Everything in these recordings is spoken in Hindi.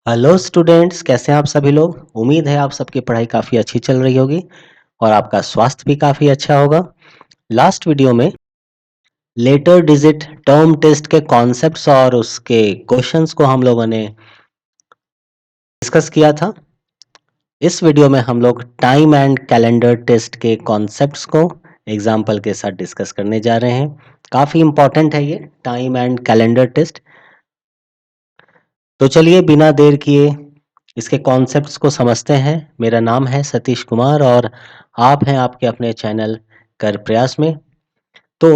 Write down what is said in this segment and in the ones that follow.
हेलो स्टूडेंट्स, कैसे हैं आप सभी लोग। उम्मीद है आप सबकी पढ़ाई काफ़ी अच्छी चल रही होगी और आपका स्वास्थ्य भी काफ़ी अच्छा होगा। लास्ट वीडियो में लेटर डिजिट टर्म टेस्ट के कॉन्सेप्ट्स और उसके क्वेश्चंस को हम लोगों ने डिस्कस किया था। इस वीडियो में हम लोग टाइम एंड कैलेंडर टेस्ट के कॉन्सेप्ट्स को एग्जाम्पल के साथ डिस्कस करने जा रहे हैं। काफ़ी इंपॉर्टेंट है ये टाइम एंड कैलेंडर टेस्ट। तो चलिए बिना देर किए इसके कॉन्सेप्ट्स को समझते हैं। मेरा नाम है सतीश कुमार और आप हैं आपके अपने चैनल कर प्रयास में। तो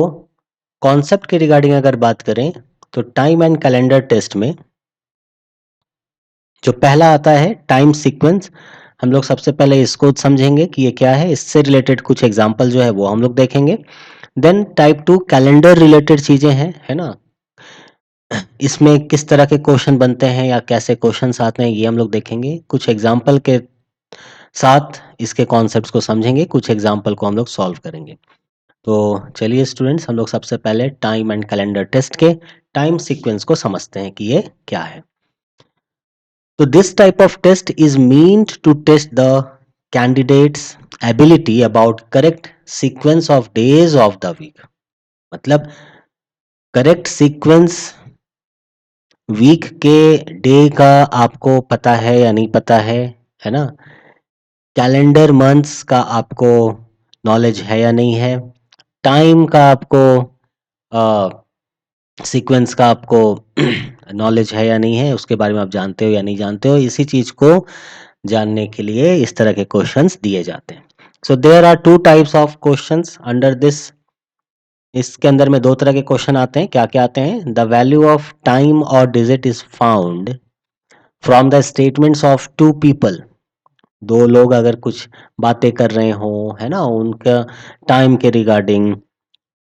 कॉन्सेप्ट के रिगार्डिंग अगर बात करें तो टाइम एंड कैलेंडर टेस्ट में जो पहला आता है टाइम सीक्वेंस, हम लोग सबसे पहले इसको समझेंगे कि ये क्या है। इससे रिलेटेड कुछ एग्जांपल जो है वो हम लोग देखेंगे। देन टाइप 2 कैलेंडर रिलेटेड चीजें हैं, है ना। इसमें किस तरह के क्वेश्चन बनते हैं या कैसे क्वेश्चंस आते हैं ये हम लोग देखेंगे। कुछ एग्जांपल के साथ इसके कॉन्सेप्ट्स को समझेंगे, कुछ एग्जांपल को हम लोग सॉल्व करेंगे। तो चलिए स्टूडेंट्स, हम लोग सबसे पहले टाइम एंड कैलेंडर टेस्ट के टाइम सीक्वेंस को समझते हैं कि ये क्या है। तो this type of test is meant to test the candidates ability about correct sequence of days of the week. मतलब करेक्ट सीक्वेंस वीक के डे का आपको पता है या नहीं पता है ना। कैलेंडर मंथ्स का आपको नॉलेज है या नहीं है। टाइम का आपको सीक्वेंस का आपको नॉलेज है या नहीं है, उसके बारे में आप जानते हो या नहीं जानते हो। इसी चीज को जानने के लिए इस तरह के क्वेश्चंस दिए जाते हैं। So there are two types of questions under this. इसके अंदर में दो तरह के क्वेश्चन आते हैं। क्या क्या आते हैं? द वैल्यू ऑफ टाइम और digit is found from the statements of two people. दो लोग अगर कुछ बातें कर रहे हो, है ना, उनका टाइम के रिगार्डिंग,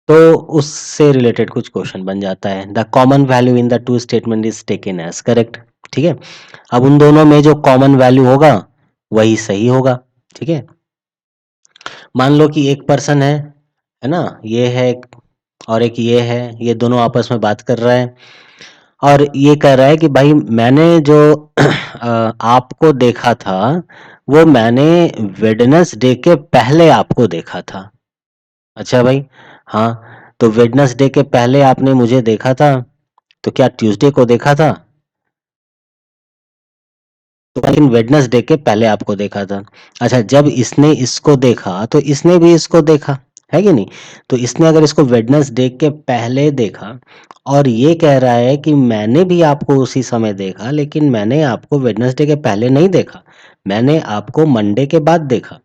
तो उससे रिलेटेड कुछ क्वेश्चन बन जाता है। The common value in the two statement is taken as correct. ठीक है, अब उन दोनों में जो कॉमन वैल्यू होगा वही सही होगा। ठीक है, मान लो कि एक पर्सन है ना, ये है और एक ये है, ये दोनों आपस में बात कर रहा है और ये कह रहा है कि भाई मैंने जो आपको देखा था वो मैंने वेडनेसडे के पहले आपको देखा था। अच्छा भाई, हाँ, तो वेडनेसडे के पहले आपने मुझे देखा था, तो क्या ट्यूसडे को देखा था? तो लेकिन वेडनेसडे के पहले आपको देखा था। अच्छा, जब इसने इसको देखा तो इसने भी इसको देखा, है कि नहीं? तो इसने अगर इसको वेडनेसडे के पहले देखा और ये कह रहा है कि मैंने भी आपको उसी समय देखा, लेकिन मैंने आपको वेडनेसडे के पहले नहीं देखा, मैंने आपको मंडे के बाद देखा।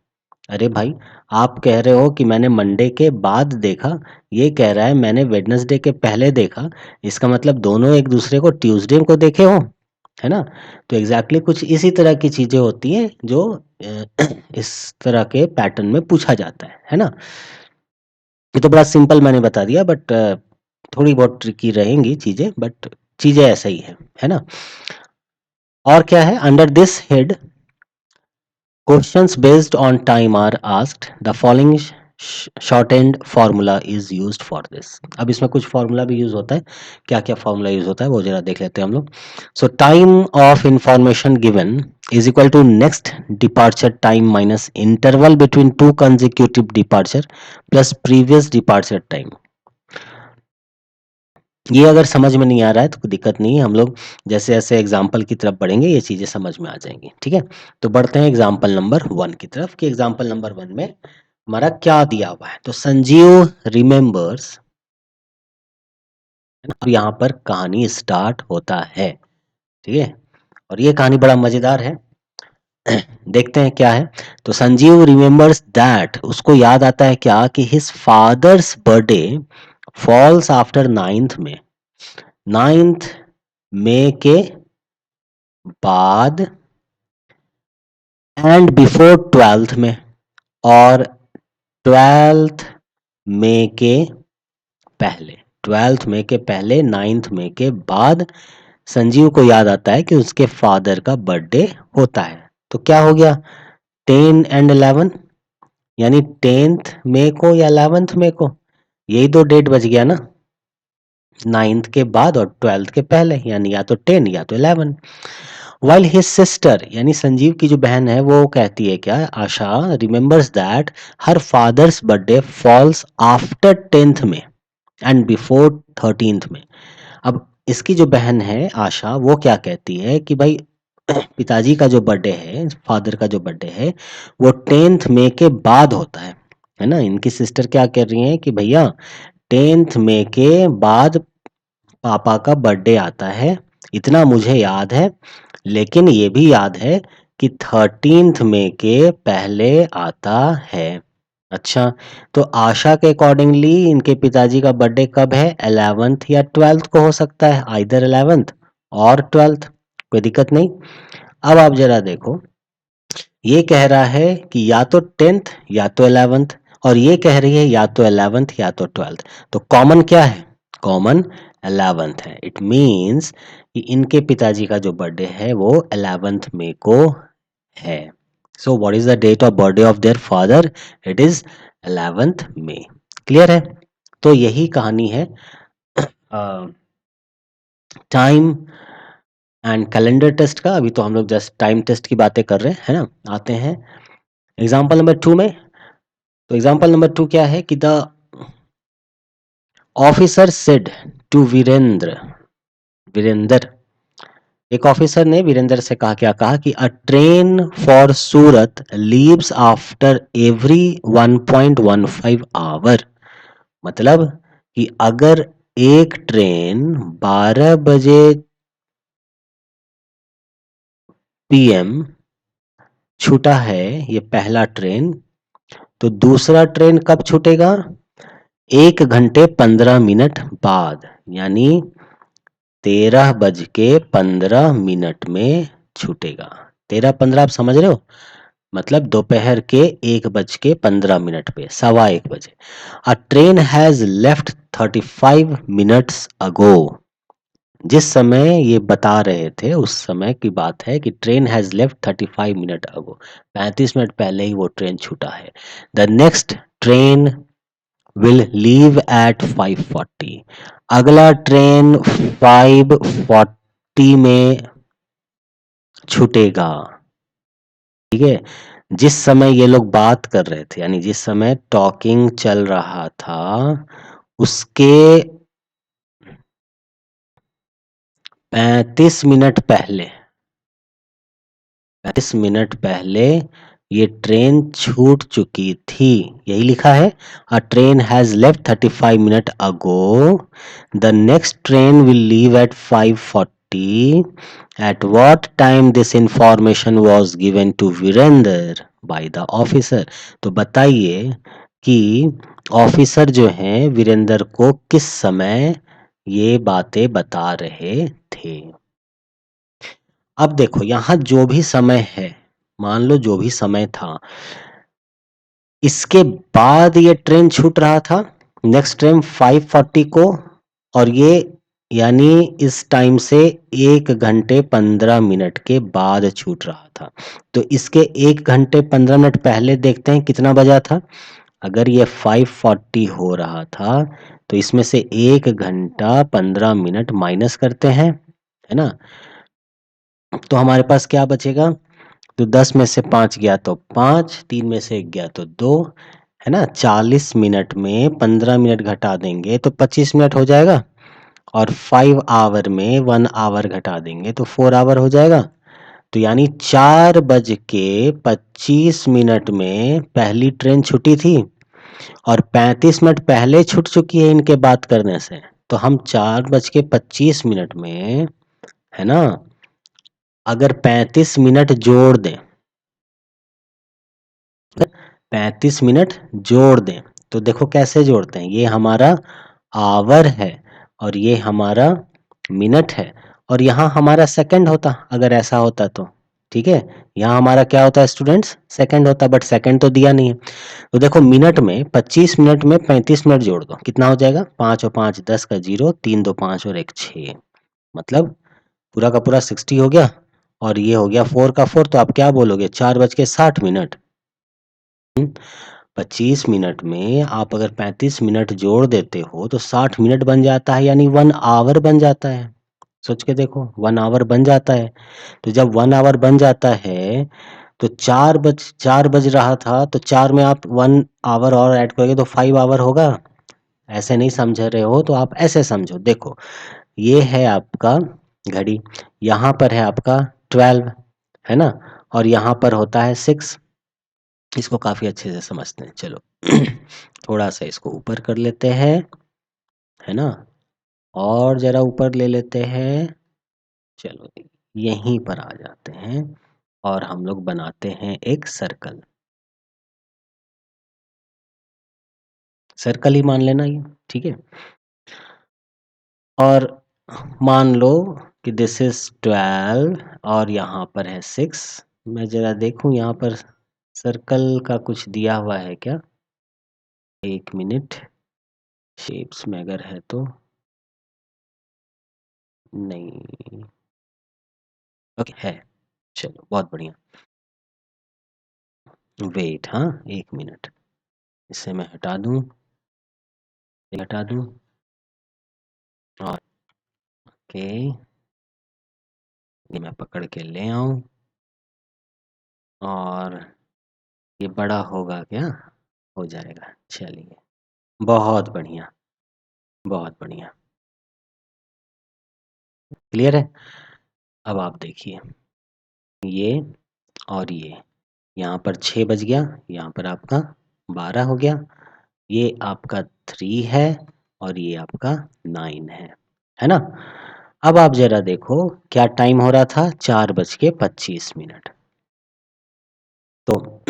अरे भाई, आप कह रहे हो कि मैंने मंडे के बाद देखा, ये कह रहा है मैंने वेडनेसडे के पहले देखा। इसका मतलब दोनों एक दूसरे को ट्यूसडे को देखे हो, है ना। तो एग्जैक्टली कुछ इसी तरह की चीजें होती हैं जो इस तरह के पैटर्न में पूछा जाता है ना। ये तो बड़ा सिंपल मैंने बता दिया, बट थोड़ी बहुत ट्रिकी रहेंगी चीजें, बट चीजें ऐसा ही है ना। और क्या है under this head? Questions based on time are asked. The following shortened formula is used for this. अब इसमें कुछ फॉर्मूला भी यूज होता है। क्या क्या फॉर्मूला यूज होता है वो जरा देख लेते हैं हम लोग। So time of information given is equal to next departure time minus interval between two consecutive departure plus previous departure time. ये अगर समझ में नहीं आ रहा है तो कोई दिक्कत नहीं है, हम लोग जैसे जैसे एग्जाम्पल की तरफ बढ़ेंगे ये चीजें समझ में आ जाएंगी। ठीक है, तो बढ़ते हैं एग्जाम्पल नंबर 1 की तरफ कि एग्जाम्पल नंबर 1 में हमारा क्या दिया हुआ है। तो संजीव रिमेम्बर्स, अब यहाँ पर कहानी स्टार्ट होता है। ठीक है, और ये कहानी बड़ा मजेदार है। देखते हैं क्या है। तो संजीव रिमेम्बर्स दैट, उसको याद आता है क्या कि his father's birthday falls after 9th में, 9th मई के बाद एंड बिफोर 12th में, और 12th मई के पहले, 12th मई के पहले 9th मई के बाद संजीव को याद आता है कि उसके फादर का बर्थडे होता है। तो क्या हो गया 10 एंड 11, यानी 10th मई को या 11th मई को, यही दो डेट बच गया ना, 9th के बाद और 12th के पहले, यानी या तो 10 या तो 11। While his sister यानी संजीव की जो बहन है वो कहती है क्या, आशा remembers that her father's birthday falls after 10th में and before 13th में। अब इसकी जो बहन है आशा वो क्या कहती है कि भाई पिताजी का जो बर्थडे है, फादर का जो बर्थडे है वो 10th मई के बाद होता है ना। इनकी सिस्टर क्या कह रही है कि भैया 10th मई के बाद पापा का बर्थडे आता है, इतना मुझे याद है, लेकिन ये भी याद है कि 13th मई के पहले आता है। अच्छा, तो आशा के अकॉर्डिंगली इनके पिताजी का बर्थडे कब है, 11th या 12th को हो सकता है, आइदर 11th और 12th, कोई दिक्कत नहीं। अब आप जरा देखो, ये कह रहा है कि या तो 10th या तो 11th, और ये कह रही है या तो 11th या तो 12th, तो कॉमन क्या है, कॉमन 11th है। इट मीन्स कि इनके पिताजी का जो बर्थडे है वो 11th मई को है। So what is the date of birthday of their father, it is 11th May. Clear है। तो यही कहानी है टाइम एंड कैलेंडर टेस्ट का। अभी तो हम लोग जस्ट टाइम टेस्ट की बातें कर रहे हैं, है ना। आते हैं एग्जाम्पल नंबर 2 में। तो एग्जाम्पल नंबर 2 क्या है कि the officer said to Virendra, एक ऑफिसर ने वीरेंद्र से कहा, क्या कहा कि a train for Surat leaves after every 1.15 hour. मतलब कि अगर एक ट्रेन 12 बजे पीएम छूटा है, ये पहला ट्रेन, तो दूसरा ट्रेन कब छूटेगा, 1 घंटे 15 मिनट बाद, यानी 13:15 में छूटेगा। 13:15 आप समझ रहे हो, मतलब दोपहर के 1:15 पे, 1:15 बजे। अ train has left 35 minutes ago. जिस समय ये बता रहे थे उस समय की बात है कि train has left 35 minute ago, 35 minute पहले ही वो ट्रेन छूटा है। The next train will leave at 5:40। अगला ट्रेन 5:40 में छूटेगा। ठीक है, जिस समय ये लोग बात कर रहे थे, यानी जिस समय टॉकिंग चल रहा था उसके 35 मिनट पहले ये ट्रेन छूट चुकी थी, यही लिखा है। A train has left 35 minute ago, the next train will leave at 5:40। At what time this information was given to Virendra by the officer. तो बताइए कि ऑफिसर जो हैं वीरेंद्र को किस समय ये बातें बता रहे थे। अब देखो यहाँ जो भी समय है, मान लो जो भी समय था, इसके बाद ये ट्रेन छूट रहा था, नेक्स्ट ट्रेन 5:40 को, और ये यानी इस टाइम से 1 घंटे 15 मिनट के बाद छूट रहा था। तो इसके 1 घंटे 15 मिनट पहले देखते हैं कितना बजा था। अगर ये 5:40 हो रहा था तो इसमें से 1 घंटा 15 मिनट माइनस करते हैं, है ना। तो हमारे पास क्या बचेगा, तो 10 में से 5 गया तो 5, 3 में से 1 गया तो 2, है ना। 40 मिनट में 15 मिनट घटा देंगे तो 25 मिनट हो जाएगा, और 5 आवर में 1 आवर घटा देंगे तो 4 आवर हो जाएगा। तो यानी 4:25 में पहली ट्रेन छूटी थी, और 35 मिनट पहले छूट चुकी है इनके बात करने से। तो हम 4:25 में, है ना, अगर 35 मिनट जोड़ दें, 35 मिनट जोड़ दें, तो देखो कैसे जोड़ते हैं। ये हमारा आवर है और ये हमारा मिनट है, और यहाँ हमारा सेकंड होता अगर ऐसा होता तो। ठीक है, यहाँ हमारा क्या होता है स्टूडेंट्स, सेकंड होता, बट सेकंड तो दिया नहीं है। तो देखो मिनट में 25 मिनट में 35 मिनट जोड़ दो, कितना हो जाएगा, 5 और 5 10 का 0, 3 2 5 और 1 6, मतलब पूरा का पूरा 60 हो गया, और ये हो गया 4 का 4। तो आप क्या बोलोगे, 4:60। 25 मिनट में आप अगर 35 मिनट जोड़ देते हो तो 60 मिनट बन जाता है, यानी 1 आवर बन जाता है। सोच के देखो 1 आवर बन जाता है। तो जब 1 आवर बन जाता है तो 4 बज रहा था तो 4 में आप 1 आवर और ऐड करोगे तो 5 आवर होगा। ऐसे नहीं समझ रहे हो तो आप ऐसे समझो। देखो ये है आपका घड़ी, यहाँ पर है आपका 12, है ना? और यहाँ पर होता है 6। इसको काफ़ी अच्छे से समझते हैं। चलो थोड़ा-सा इसको ऊपर कर लेते हैं, है ना? और ज़रा ऊपर ले लेते हैं। चलो यहीं पर आ जाते हैं और हम लोग बनाते हैं एक सर्कल। सर्कल ही मान लेना ये, ठीक है? और मान लो कि दिस इज़ 12 और यहाँ पर है 6। मैं ज़रा देखूँ यहाँ पर सर्कल का कुछ दिया हुआ है क्या? 1 मिनट, शेप्स में अगर है तो नहीं, ओके है। चलो बहुत बढ़िया। वेट हाँ, 1 मिनट। इसे मैं हटा दूँ, ये हटा दूँ और ओके, ये मैं पकड़ के ले आऊँ और ये बड़ा होगा क्या? हो जाएगा, चलिए। बहुत बढ़िया, बहुत बढ़िया। क्लियर है? अब आप देखिए, ये और ये, यहाँ पर 6 बज गया, यहाँ पर आपका 12 हो गया, ये आपका 3 है और ये आपका 9 है ना? अब आप ज़रा देखो क्या टाइम हो रहा था? 4:25। तो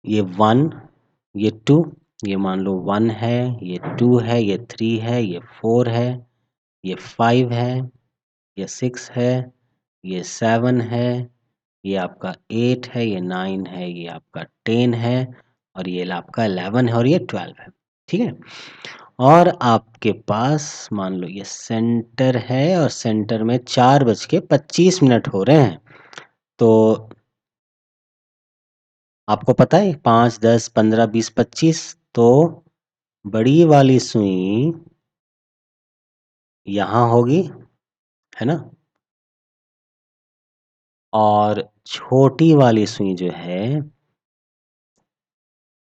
ये 1, ये 2, ये मान लो 1 है, ये 2 है, ये 3 है, ये 4 है, ये 5 है, ये 6 है, ये 7 है, ये आपका 8 है, ये 9 है, ये आपका 10 है और ये आपका 11 है और ये 12 है, ठीक है? और आपके पास मान लो ये सेंटर है और सेंटर में 4:25 हो रहे हैं। तो आपको पता है 5, 10, 15, 20, 25 तो बड़ी वाली सुई यहाँ होगी, है ना? और छोटी वाली सुई जो है,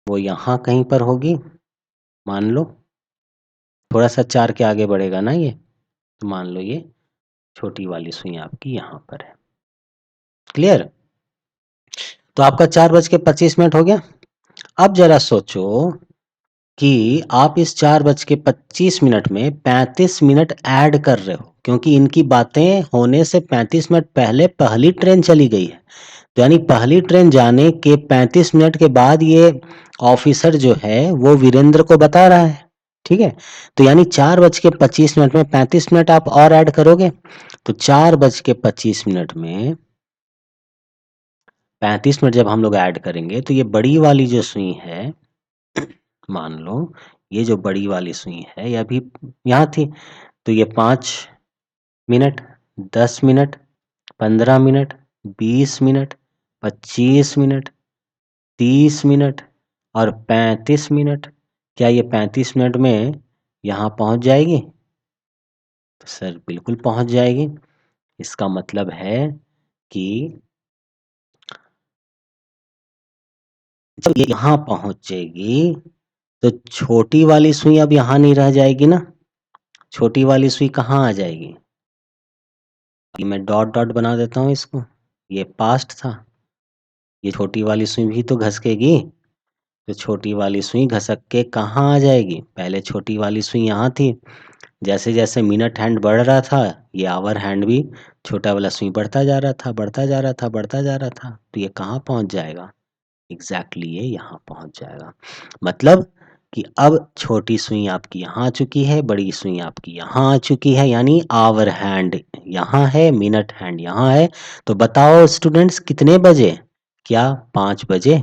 वो यहाँ कहीं पर होगी, मान लो। थोड़ा-सा 4 के आगे बढ़ेगा ना ये, तो मान लो ये छोटी वाली सुई आपकी यहाँ पर है। क्लियर? तो आपका 4:25 हो गया। अब ज़रा सोचो कि आप इस 4:25 में 35 मिनट ऐड कर रहे हो, क्योंकि इनकी बातें होने से 35 मिनट पहले पहली ट्रेन चली गई है। तो यानी पहली ट्रेन जाने के 35 मिनट के बाद ये ऑफिसर जो है वो वीरेंद्र को बता रहा है, ठीक है? तो यानी 4:25 में 35 मिनट आप और ऐड करोगे, तो 4:25 में 35 मिनट जब हम लोग ऐड करेंगे तो ये बड़ी वाली जो सुई है, मान लो ये जो बड़ी वाली सुई है ये अभी यहाँ थी, तो ये 5 minute, 10 minute, 15 minute, 20 minute, 25 minute, 30 minute और 35 मिनट। क्या ये 35 मिनट में यहाँ पहुँच जाएगी? तो सर बिल्कुल पहुँच जाएगी। इसका मतलब है कि जब ये यहाँ पहुँचेगी तो छोटी वाली सुई अब यहाँ नहीं रह जाएगी ना? छोटी वाली सुई कहाँ आ जाएगी? ये मैं डॉट डॉट बना देता हूँ इसको, ये पास्ट था, ये छोटी वाली सुई भी तो घसकेगी, तो छोटी वाली सुई घसक के कहाँ आ जाएगी? पहले छोटी वाली सुई यहाँ थी, जैसे-जैसे मिनट हैंड बढ़ रहा था, ये आवर हैंड भी छोटा वाला सुई बढ़ता जा रहा था, बढ़ता जा रहा था, बढ़ता जा रहा था, तो ये कहाँ पहुँच जाएगा? एग्ज़ैक्टली ये यहाँ पहुँच जाएगा। मतलब कि अब छोटी सुई आपकी यहाँ आ चुकी है, बड़ी सुई आपकी यहाँ आ चुकी है, यानी आवर हैंड यहाँ है, मिनट हैंड यहाँ है। तो बताओ स्टूडेंट्स कितने बजे? क्या 5 बजे?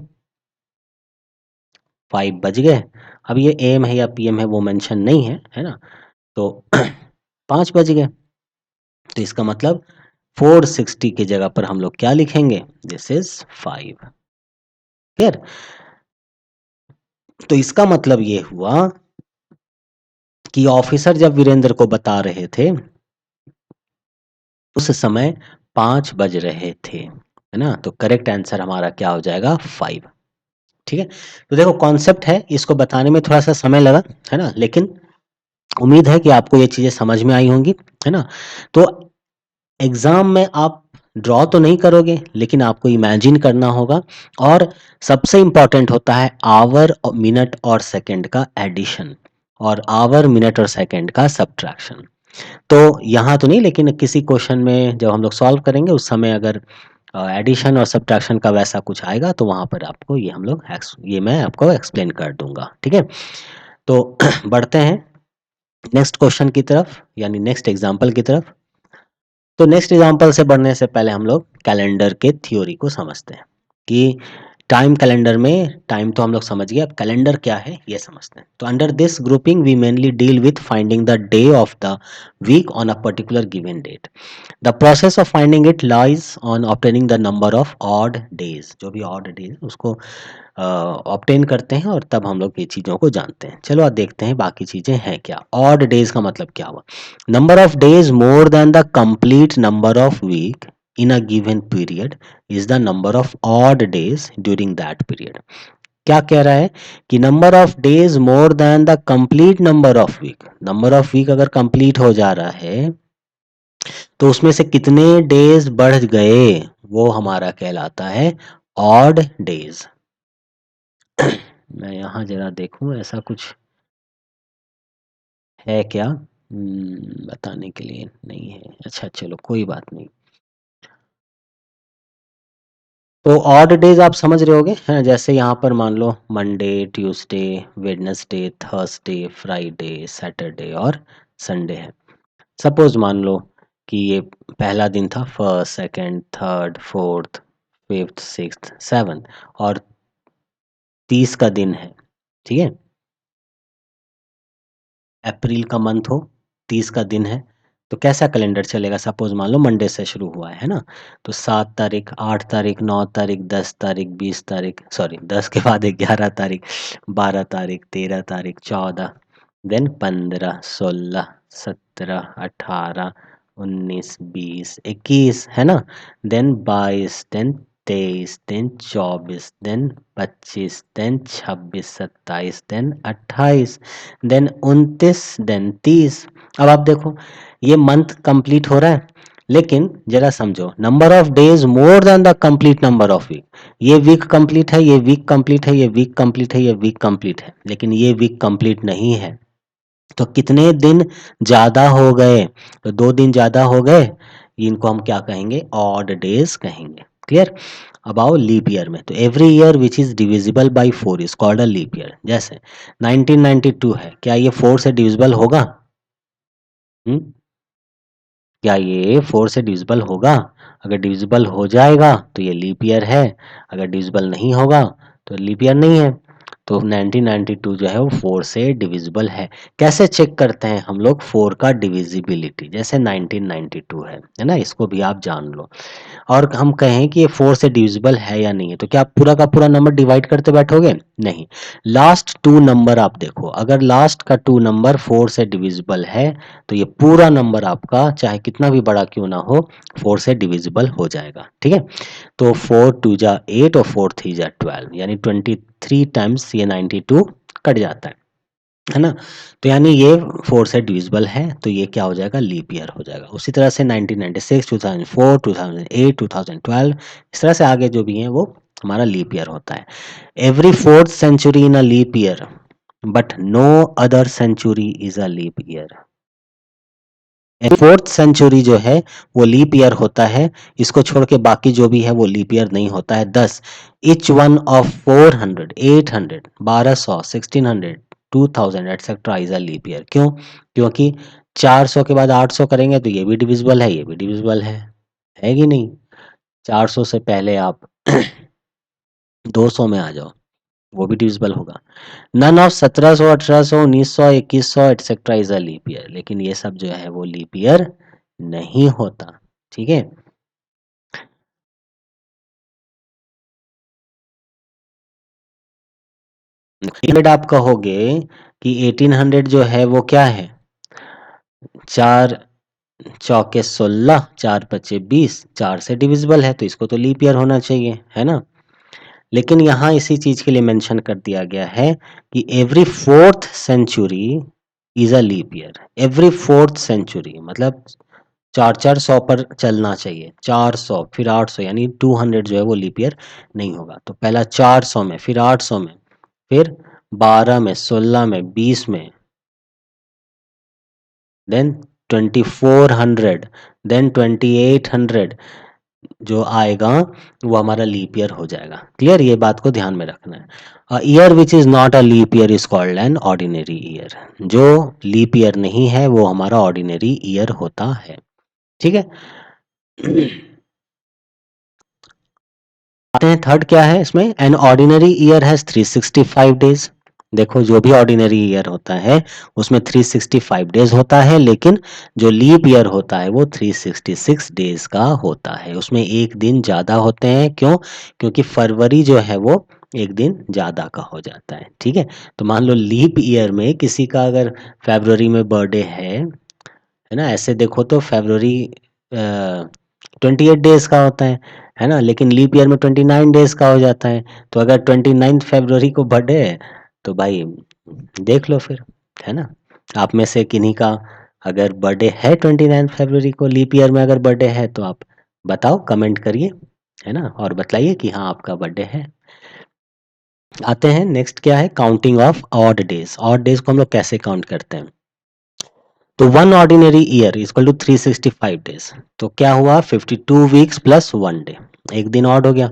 5 बज गए? अब ये एएम है या पीएम है वो मेंशन नहीं है, है ना? तो 5 बज गए। तो इसका मतलब 460 की जगह पर हम लोग क्या लिखेंगे? This is 5। क्लियर? तो इसका मतलब ये हुआ कि ऑफिसर जब वीरेंद्र को बता रहे थे, उस समय 5 बज रहे थे, है ना? तो करेक्ट आंसर हमारा क्या हो जाएगा? 5। ठीक है? तो देखो कॉन्सेप्ट है, इसको बताने में थोड़ा-सा समय लगा, है ना? लेकिन उम्मीद है कि आपको ये चीज़ें समझ में आई होंगी, है ना? तो एग्ज़ाम में आप ड्रॉ तो नहीं करोगे, लेकिन आपको इमेजिन करना होगा और सबसे इम्पोर्टेंट होता है आवर, मिनट और सेकंड का एडिशन और आवर, मिनट और सेकंड का सब्ट्रैक्शन। तो यहाँ तो नहीं, लेकिन किसी क्वेश्चन में जब हम लोग सॉल्व करेंगे उस समय अगर एडिशन और सब्ट्रैक्शन का वैसा कुछ आएगा तो वहाँ पर आपको ये हम लोग ये मैं आपको एक्सप्लेन कर दूँगा, ठीक है? तो बढ़ते हैं नेक्स्ट क्वेश्चन की तरफ, यानी नेक्स्ट एग्ज़ाम्पल की तरफ। तो नेक्स्ट एग्जांपल से बढ़ने से पहले हम लोग कैलेंडर के थ्योरी को समझते हैं कि टाइम कैलेंडर में टाइम तो हम लोग समझ गए, अब कैलेंडर क्या है ये समझते हैं। तो under this grouping we mainly deal with finding the day of the week on a particular given date. The process of finding it lies on obtaining the number of odd days, जो भी ऑड डेज उसको ऑब्टेन करते हैं और तब हम लोग ये चीज़ों को जानते हैं। चलो आज देखते हैं बाकी चीज़ें हैं क्या। ऑड डेज का मतलब क्या हुआ? Number of days more than the complete number of week in a given period is the number of odd days during that period. क्या कह रहा है कि number of days more than the complete number of week, number of week अगर कंप्लीट हो जा रहा है तो उसमें से कितने डेज बढ़ गए वो हमारा कहलाता है ऑड डेज। मैं यहाँ जरा देखूं ऐसा कुछ है क्या बताने के लिए, नहीं है। अच्छा चलो कोई बात नहीं। तो ऑड डेज आप समझ रहे होगे, हैं? जैसे यहाँ पर मान लो Monday, Tuesday, Wednesday, Thursday, Friday, Saturday और संडे है। सपोज मान लो कि ये पहला दिन था, first, second, third, fourth, fifth, sixth, seventh और 30 का दिन है, ठीक है? अप्रैल का मंथ हो, 30 का दिन है, तो कैसा कैलेंडर चलेगा? सपोज मान लो मंडे से शुरू हुआ है ना? तो 7 तारीख, 8 तारीख, 9 तारीख, 10 तारीख, 20 तारीख, सॉरी 10 के बाद 11 तारीख, 12 तारीख, 13 तारीख, 14, देन 15, 16, 17, 18, 19, 20, 21, है ना? Then 22, then 23, then 24, then 25, then 26, 27, then 28, then 29, then 30। अब आप देखो ये मंथ कंप्लीट हो रहा है, लेकिन जरा समझो number of days more than the complete number of week. ये वीक कंप्लीट है, ये वीक कंप्लीट है, ये वीक कंप्लीट है, ये वीक कंप्लीट है, लेकिन ये वीक कंप्लीट नहीं है। तो कितने दिन ज्यादा हो गए? तो 2 दिन ज्यादा हो गए, इनको हम क्या कहेंगे? ऑड डेज कहेंगे। क्लियर? अब आओ लीप ईयर में। तो every year which is divisible by 4 is called a leap year. जैसे 1992 है, क्या ये 4 से डिविजिबल होगा? हम्म? क्या ये 4 से डिविजिबल होगा? अगर डिविजिबल हो जाएगा तो ये लीप ईयर है, अगर डिविजिबल नहीं होगा तो लीप ईयर नहीं है। तो 1992 जो है वो 4 से डिविजिबल है। कैसे चेक करते हैं हम लोग 4 का डिविजिबिलिटी? जैसे 1992 है ना? इसको भी आप जान लो और हम कहें कि ये 4 से डिविजिबल है या नहीं है, तो क्या आप पूरा का पूरा नंबर डिवाइड करते बैठोगे? नहीं। लास्ट 2 नंबर आप देखो, अगर लास्ट का 2 नंबर 4 से डिविजिबल है तो ये पूरा नंबर आपका चाहे कितना भी बड़ा क्यों ना हो 4 से डिविजिबल हो जाएगा, ठीक है? तो 4 2 जा 8 और 4 3 जा 12, यानी 23 टाइम्स ये 92 कट जाता है ना? तो यानी ये 4 से डिविजिबल है, तो ये क्या हो जाएगा? लीप ईयर हो जाएगा। उसी तरह से 1996, 2004, 2008, 2012, इस तरह से आगे जो भी हैं वो हमारा लीप ईयर होता है। Every 4th century in a leap year but no other century is a leap year. 4th century जो है वो लीप ईयर होता है, इसको छोड़ के बाकी जो भी है वो लीप ईयर नहीं होता है। 10 each one of 400, 800, 1200, 1600, 2000 etcetera is a leap year. क्यों? क्योंकि 400 के बाद 800 करेंगे तो ये भी डिविजिबल है, ये भी डिविजिबल है कि नहीं? 400 से पहले आप 200 में आ जाओ, वो भी डिविजिबल होगा। None of 1700, 1800, 1900, 2100 etcetera is a leap year, लेकिन ये सब जो है वो लीप ईयर नहीं होता, ठीक है? लिमिट आप कहोगे कि 1800 जो है वो क्या है, 4 चौके 16, 4 पचे 20, 4 से डिविजिबल है, तो इसको तो लीप ईयर होना चाहिए, है ना। लेकिन यहाँ इसी चीज के लिए मेंशन कर दिया गया है कि every 4th century is a leap year. Every 4th century मतलब 400 पर चलना चाहिए, 400 फिर 800, यानी 200 जो है वो लीप ईयर नहीं होगा। तो पहला 400 में, फिर 800 में, फिर 12 में, 16 में, 20 में, देन 2400, देन 2800 जो आएगा वो हमारा लीप ईयर हो जाएगा। क्लियर, ये बात को ध्यान में रखना है। Year which is not a leap year is called an ordinary year. जो लीप ईयर नहीं है वो हमारा ऑर्डिनरी ईयर होता है। ठीक है। आते हैं थर्ड क्या है इसमें, N ordinary year has 365 days. देखो जो भी ऑर्डिनरी ईयर होता है उसमें 365 डेज होता है, लेकिन जो लीप ईयर होता है वो 366 डेज का होता है। उसमें एक दिन ज्यादा होते हैं, क्यों? क्योंकि फरवरी जो है वो एक दिन ज्यादा का हो जाता है। ठीक है। तो मान लो लीप ईयर में किसी का अगर फरवरी में बर्थडे है ना, ऐसे देखो तो फरवरी 28 डेज का होता है ना, लेकिन लीप ईयर में 29 डेज का हो जाता है। तो अगर 29 फरवरी को बर्थडे है तो भाई देख लो फिर, है ना। आप में से किन्हीं का अगर बर्थडे है 29 फरवरी को, लीप ईयर में अगर बर्थडे है, तो आप बताओ, कमेंट करिए, है ना, और बताइए कि हाँ आपका बर्थडे है। आते हैं नेक्स्ट क्या है, counting of odd days. Odd days को हम लोग कैसे काउंट करते हैं? तो one ordinary year equal to 365 days. तो क्या हुआ, 52 वीक्स प्लस 1 डे, एक दिन ऑड हो गया।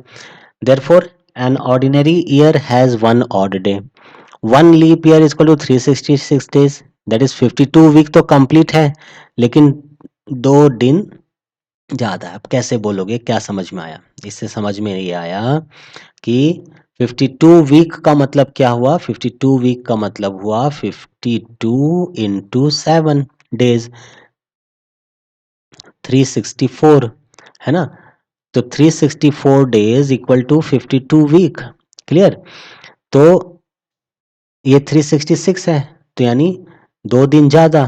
Therefore an ordinary year has one odd day. One leap year equal to 366 days, that is 52 week तो कंप्लीट है, लेकिन 2 दिन ज्यादा है। अब कैसे बोलोगे, क्या समझ में आया? इससे समझ में ये आया कि 52 वीक का मतलब क्या हुआ, 52 वीक का मतलब हुआ 52 इंटू 7 डेज, 364, है ना। तो 364 days equal to 52 week. Clear. तो ये 366 है, तो यानी 2 दिन ज्यादा।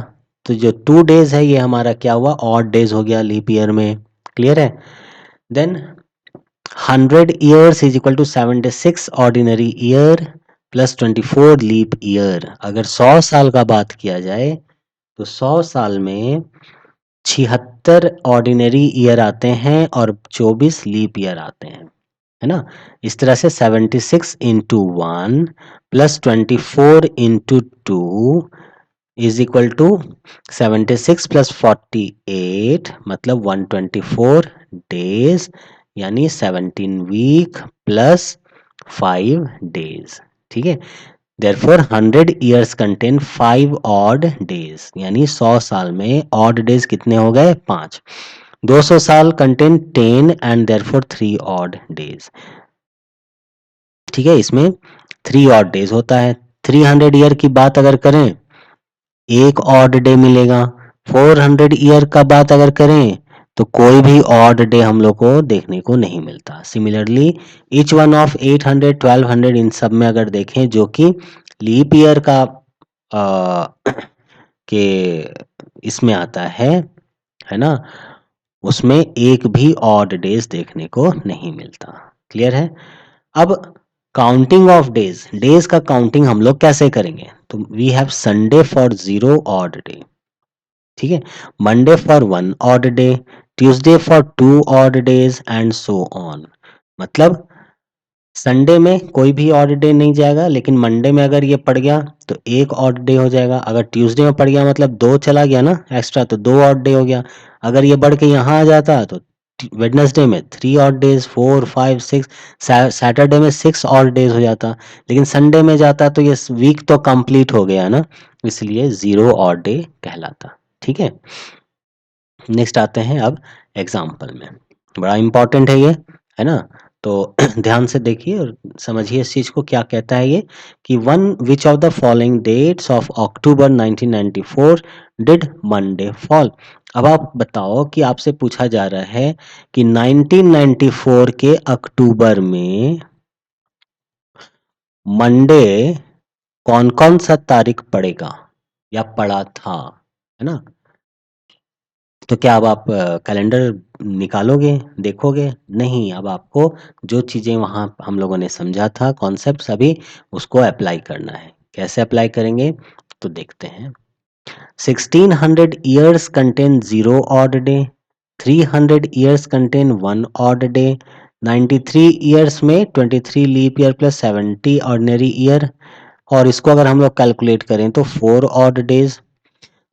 तो जो 2 डेज है ये हमारा क्या हुआ, ऑड डेज हो गया लीप ईयर में। क्लियर है। Then 100 years is equal to 76 ordinary year plus 24 leap year. अगर 100 साल का बात किया जाए तो 100 साल में 76 ऑर्डिनरी ईयर आते हैं और 24 लीप ईयर आते हैं, है ना। इस तरह से 76 into 1 plus 24 into 2 is equal to 76 plus 48 मतलब 124 डेज, यानी 17 वीक प्लस 5 डेज। ठीक है। Therefore 100 years contain 5 odd days, यानी 100 साल में odd days कितने हो गए, 5। 200 साल contain 10 and therefore 3 odd days। ठीक है, इसमें 3 odd days होता है। 300 ईयर की बात अगर करें, एक ऑड डे मिलेगा। 400 ईयर का बात अगर करें तो कोई भी ऑड डे हम लोग को देखने को नहीं मिलता। सिमिलरली ईच वन ऑफ 800, 1200 इन सब में अगर देखें जो कि लीप ईयर का के इसमें आता है ना, उसमें एक भी ऑड डेज देखने को नहीं मिलता। क्लियर है। अब काउंटिंग ऑफ डेज, डेज का काउंटिंग हम लोग कैसे करेंगे? तो we have Sunday for 0 odd day, ठीक है, Monday for 1 odd day, Tuesday for 2 odd days and so on. मतलब संडे में कोई भी ऑड डे नहीं जाएगा, लेकिन मंडे में अगर ये पड़ गया तो एक ऑड डे हो जाएगा। अगर ट्यूसडे में पड़ गया मतलब 2 चला गया ना एक्स्ट्रा, तो 2 ऑड डे हो गया। अगर ये बढ़ के यहाँ आ जाता तो वेडनेसडे में 3 ऑड डेज, 4 5 6, सैटरडे में 6 ऑड डेज हो जाता। लेकिन संडे में जाता तो ये वीक तो कंप्लीट हो गया ना, इसलिए 0 ऑड डे कहलाता। ठीक है। नेक्स्ट आते हैं अब एग्जाम्पल में, बड़ा इंपॉर्टेंट है ये, है ना। तो ध्यान से देखिए और समझिए इस चीज को, क्या कहता है ये कि one which of the following dates of October 1994 did Monday fall. अब आप बताओ कि आपसे पूछा जा रहा है कि 1994 के अक्टूबर में मंडे कौन-कौन सा तारीख पड़ेगा या पड़ा था, है ना? तो क्या अब आप कैलेंडर निकालोगे, देखोगे? नहीं, अब आपको जो चीज़ें वहाँ हम लोगों ने समझा था कॉन्सेप्ट्स अभी उसको अप्लाई करना है। कैसे अप्लाई करेंगे? तो देखते हैं। 1600 years contain 0 odd day, 300 years contain 1 odd day, 93 years में 23 leap year plus 70 ordinary year, और इसको अगर हम लोग कैलकुलेट करें तो 4 ऑड डेज।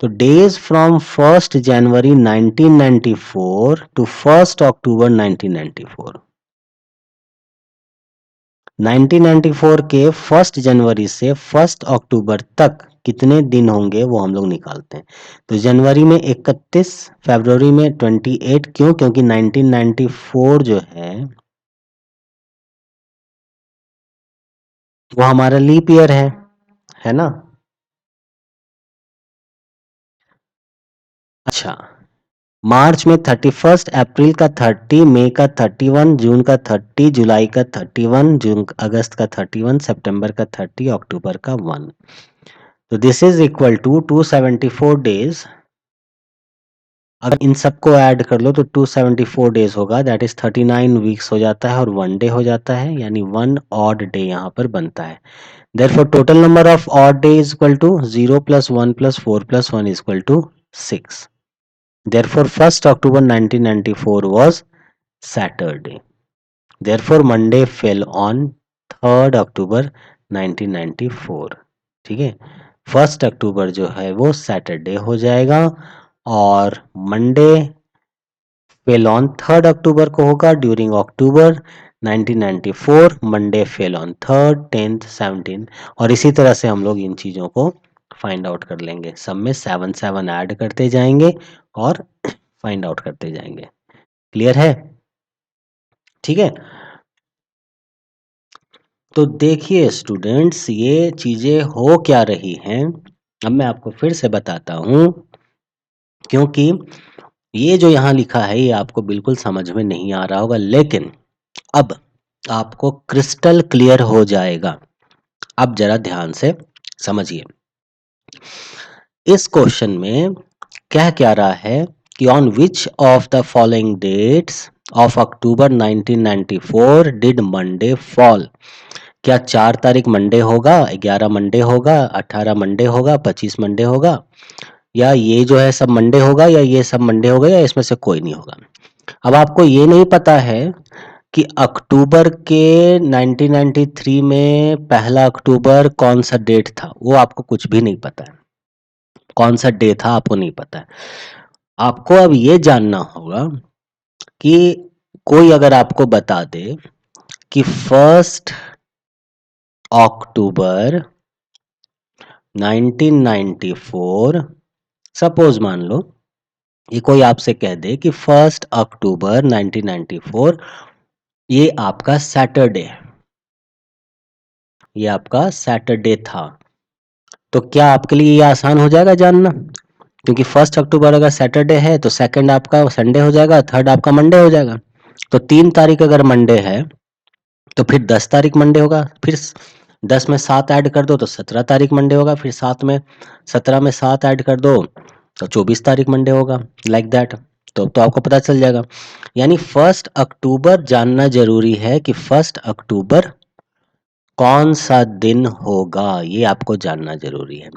तो days from 1st January 1994 to 1st October 1994, 1994 के 1st जनवरी से 1st अक्टूबर तक कितने दिन होंगे वो हम लोग निकालते हैं। तो जनवरी में 31, फरवरी में 28, क्यों? क्योंकि 1994 जो वो हमारा लीप ईयर है ना? अच्छा, मार्च में 31, अप्रैल का 30, मई का 31, जून का 30, जुलाई का 31, जून अगस्त का 31, सितंबर का 30, अक्टूबर का 1। तो this is equal to 274 days. अगर इन सबको ऐड कर लो तो 274 डेज होगा, दैट इज 39 वीक्स हो जाता है और 1 डे हो जाता है, यानी 1 ऑड डे यहाँ पर बनता है। Therefore total number of odd day is equal to 0 plus 1 plus 4 plus 1 is equal to 6। Therefore, 1st October 1994 was Saturday. Therefore, Monday fell on 3rd October 1994। ठीक है, 1st अक्टूबर जो है वो सैटरडे हो जाएगा और मंडे फेल ऑन 3rd अक्टूबर को होगा during October 1994। Monday fell on 3rd, 10th, 17th, और इसी तरह से हम लोग इन चीज़ों को फाइंड आउट कर लेंगे। सब में 7 7 ऐड करते जाएंगे और फाइंड आउट करते जाएंगे। क्लियर है? ठीक है, तो देखिए स्टूडेंट्स, ये चीजें हो क्या रही हैं, अब मैं आपको फिर से बताता हूं, क्योंकि ये जो यहाँ लिखा है ये आपको बिल्कुल समझ में नहीं आ रहा होगा, लेकिन अब आपको क्रिस्टल क्लियर हो जाएगा। अब जरा ध्यान से समझिए, इस क्वेश्चन में कह क्या रहा है कि on which of the following dates of October 1994 did Monday fall? क्या 4 तारीख मंडे होगा, 11 मंडे होगा, 18 मंडे होगा, 25 मंडे होगा, या ये जो है सब मंडे होगा, या ये सब मंडे होगा, या इसमें से कोई नहीं होगा? अब आपको ये नहीं पता है कि अक्टूबर के 1993 में पहला अक्टूबर कौन सा डेट था, वो आपको कुछ भी नहीं पता है। कौन सा डे था आपको नहीं पता है। आपको अब ये जानना होगा कि कोई अगर आपको बता दे कि 1 अक्टूबर 1994, सपोज मान लो ये कोई आपसे कह दे कि 1 अक्टूबर 1994 ये आपका सैटरडे है, ये आपका सैटरडे था, तो क्या आपके लिए ये आसान हो जाएगा जानना? क्योंकि 1 अक्टूबर अगर सैटरडे है तो सेकंड आपका संडे हो जाएगा, थर्ड आपका मंडे हो जाएगा। तो 3 तारीख अगर मंडे है तो फिर 10 तारीख मंडे होगा, फिर 10 में 7 ऐड कर दो तो 17 तारीख मंडे होगा, फिर 17 में 7 ऐड कर दो तो 24 तारीख मंडे होगा, लाइक दैट। तो आपको पता चल जाएगा, यानी 1 अक्टूबर जानना जरूरी है कि 1 अक्टूबर कौन सा दिन होगा, ये आपको जानना जरूरी है।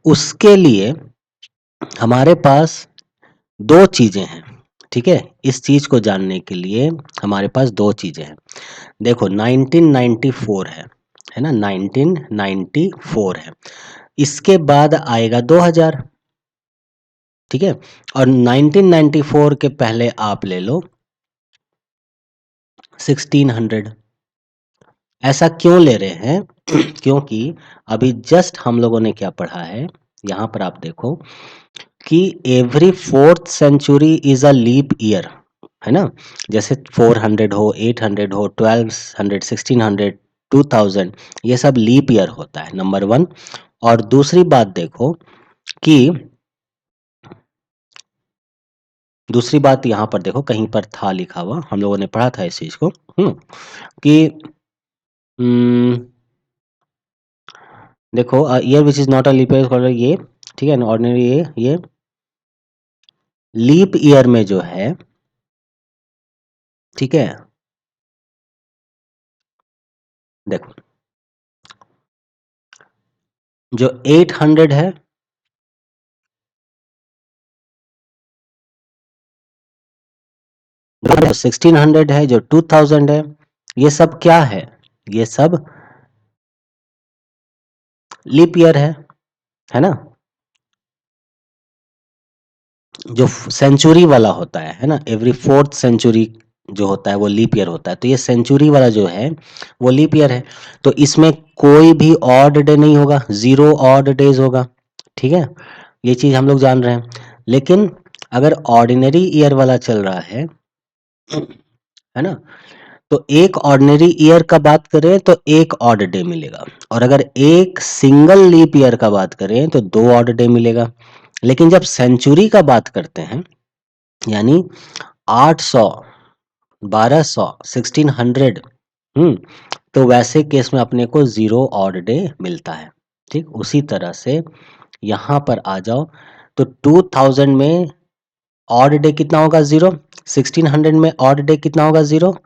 उसके लिए हमारे पास दो चीजें हैं, ठीक है? इस चीज को जानने के लिए हमारे पास दो चीजें हैं। देखो 1994 है ना, 1994 है, इसके बाद आएगा 2000, ठीक है? और 1994 के पहले आप ले लो 1600। ऐसा क्यों ले रहे हैं? क्योंकि अभी जस्ट हम लोगों ने क्या पढ़ा है, यहाँ पर आप देखो कि every 4th century is a leap year, है ना? जैसे 400 हो, 800 हो, 1200, 1600, 2000, ये सब लीप ईयर होता है, नंबर 1। और दूसरी बात देखो कि दूसरी बात यहाँ पर देखो, कहीं पर था लिखा हुआ, हम लोगों ने पढ़ा था इस चीज को, कि देखो year which is not a leap year ये, ठीक है ना, ऑर्डिनरी ये लीप ईयर में जो है, ठीक है, देखो जो 800 है, 1600 है, जो 2000 है, ये सब क्या है, ये सब लीप ईयर है ना। जो सेंचुरी वाला होता है ना, एवरी फोर्थ सेंचुरी जो होता है वो लीप ईयर होता है, तो ये सेंचुरी वाला जो है वो लीप ईयर है। तो इसमें कोई भी ऑड डे नहीं होगा, 0 ऑड डेज होगा, ठीक है, ये चीज हम लोग जान रहे हैं। लेकिन अगर ऑर्डिनरी ईयर वाला चल रहा है ना, तो एक ऑर्डिनरी ईयर का बात करें तो एक ऑड डे मिलेगा, और अगर एक सिंगल लीप ईयर का बात करें तो 2 ऑड डे मिलेगा। लेकिन जब सेंचुरी का बात करते हैं, यानी 800, 1200, 1600, तो वैसे केस में अपने को 0 ऑड डे मिलता है। ठीक, उसी तरह से यहां पर आ जाओ, तो 2000 में ऑड डे कितना होगा, 0। 1600 में ऑड डे कितना होगा, 0।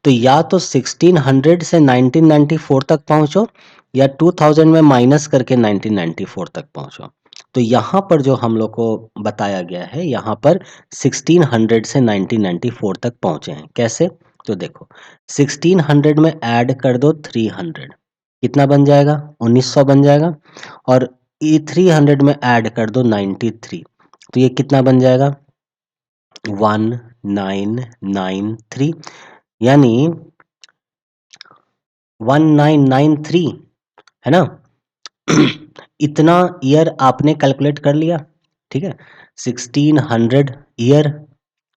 तो या तो 1600 से 1994 तक पहुंचो, या 2000 में माइनस करके 1994 तक पहुंचो। तो यहाँ पर जो हम लोग को बताया गया है, यहाँ पर 1600 से 1994 तक पहुंचे हैं। कैसे, तो देखो 1600 में ऐड कर दो 300, कितना बन जाएगा, 1900 बन जाएगा। और ई 300 में ऐड कर दो 93, तो ये कितना बन जाएगा, 1993, यानी 1993, है ना। इतना ईयर आपने कैलकुलेट कर लिया, ठीक है, 1600 ईयर,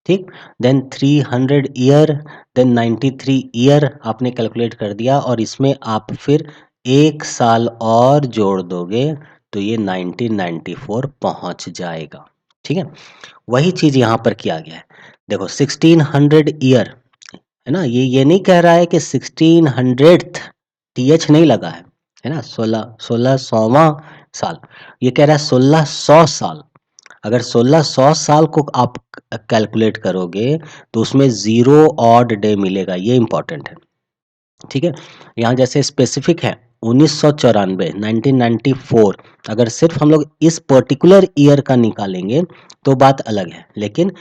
ठीक, देन 300 ईयर, देन 93 ईयर आपने कैलकुलेट कर दिया, और इसमें आप फिर एक साल और जोड़ दोगे तो ये 1994 पहुंच जाएगा, ठीक है। वही चीज यहां पर किया गया है। देखो 1600 ईयर, है ना, ये नहीं कह रहा है कि 1600th, टीएच नहीं लगा है ना, 1600वां साल, ये कह रहा है 1600 साल। अगर 1600 साल को आप कैलकुलेट करोगे तो उसमें 0 ऑड डे मिलेगा, ये इंपॉर्टेंट है, ठीक है। यहाँ जैसे स्पेसिफिक है 1994, 1994, अगर सिर्फ हम लोग इस पर्टिकुलर ईयर का निकालेंगे तो बात अलग है। लेकिन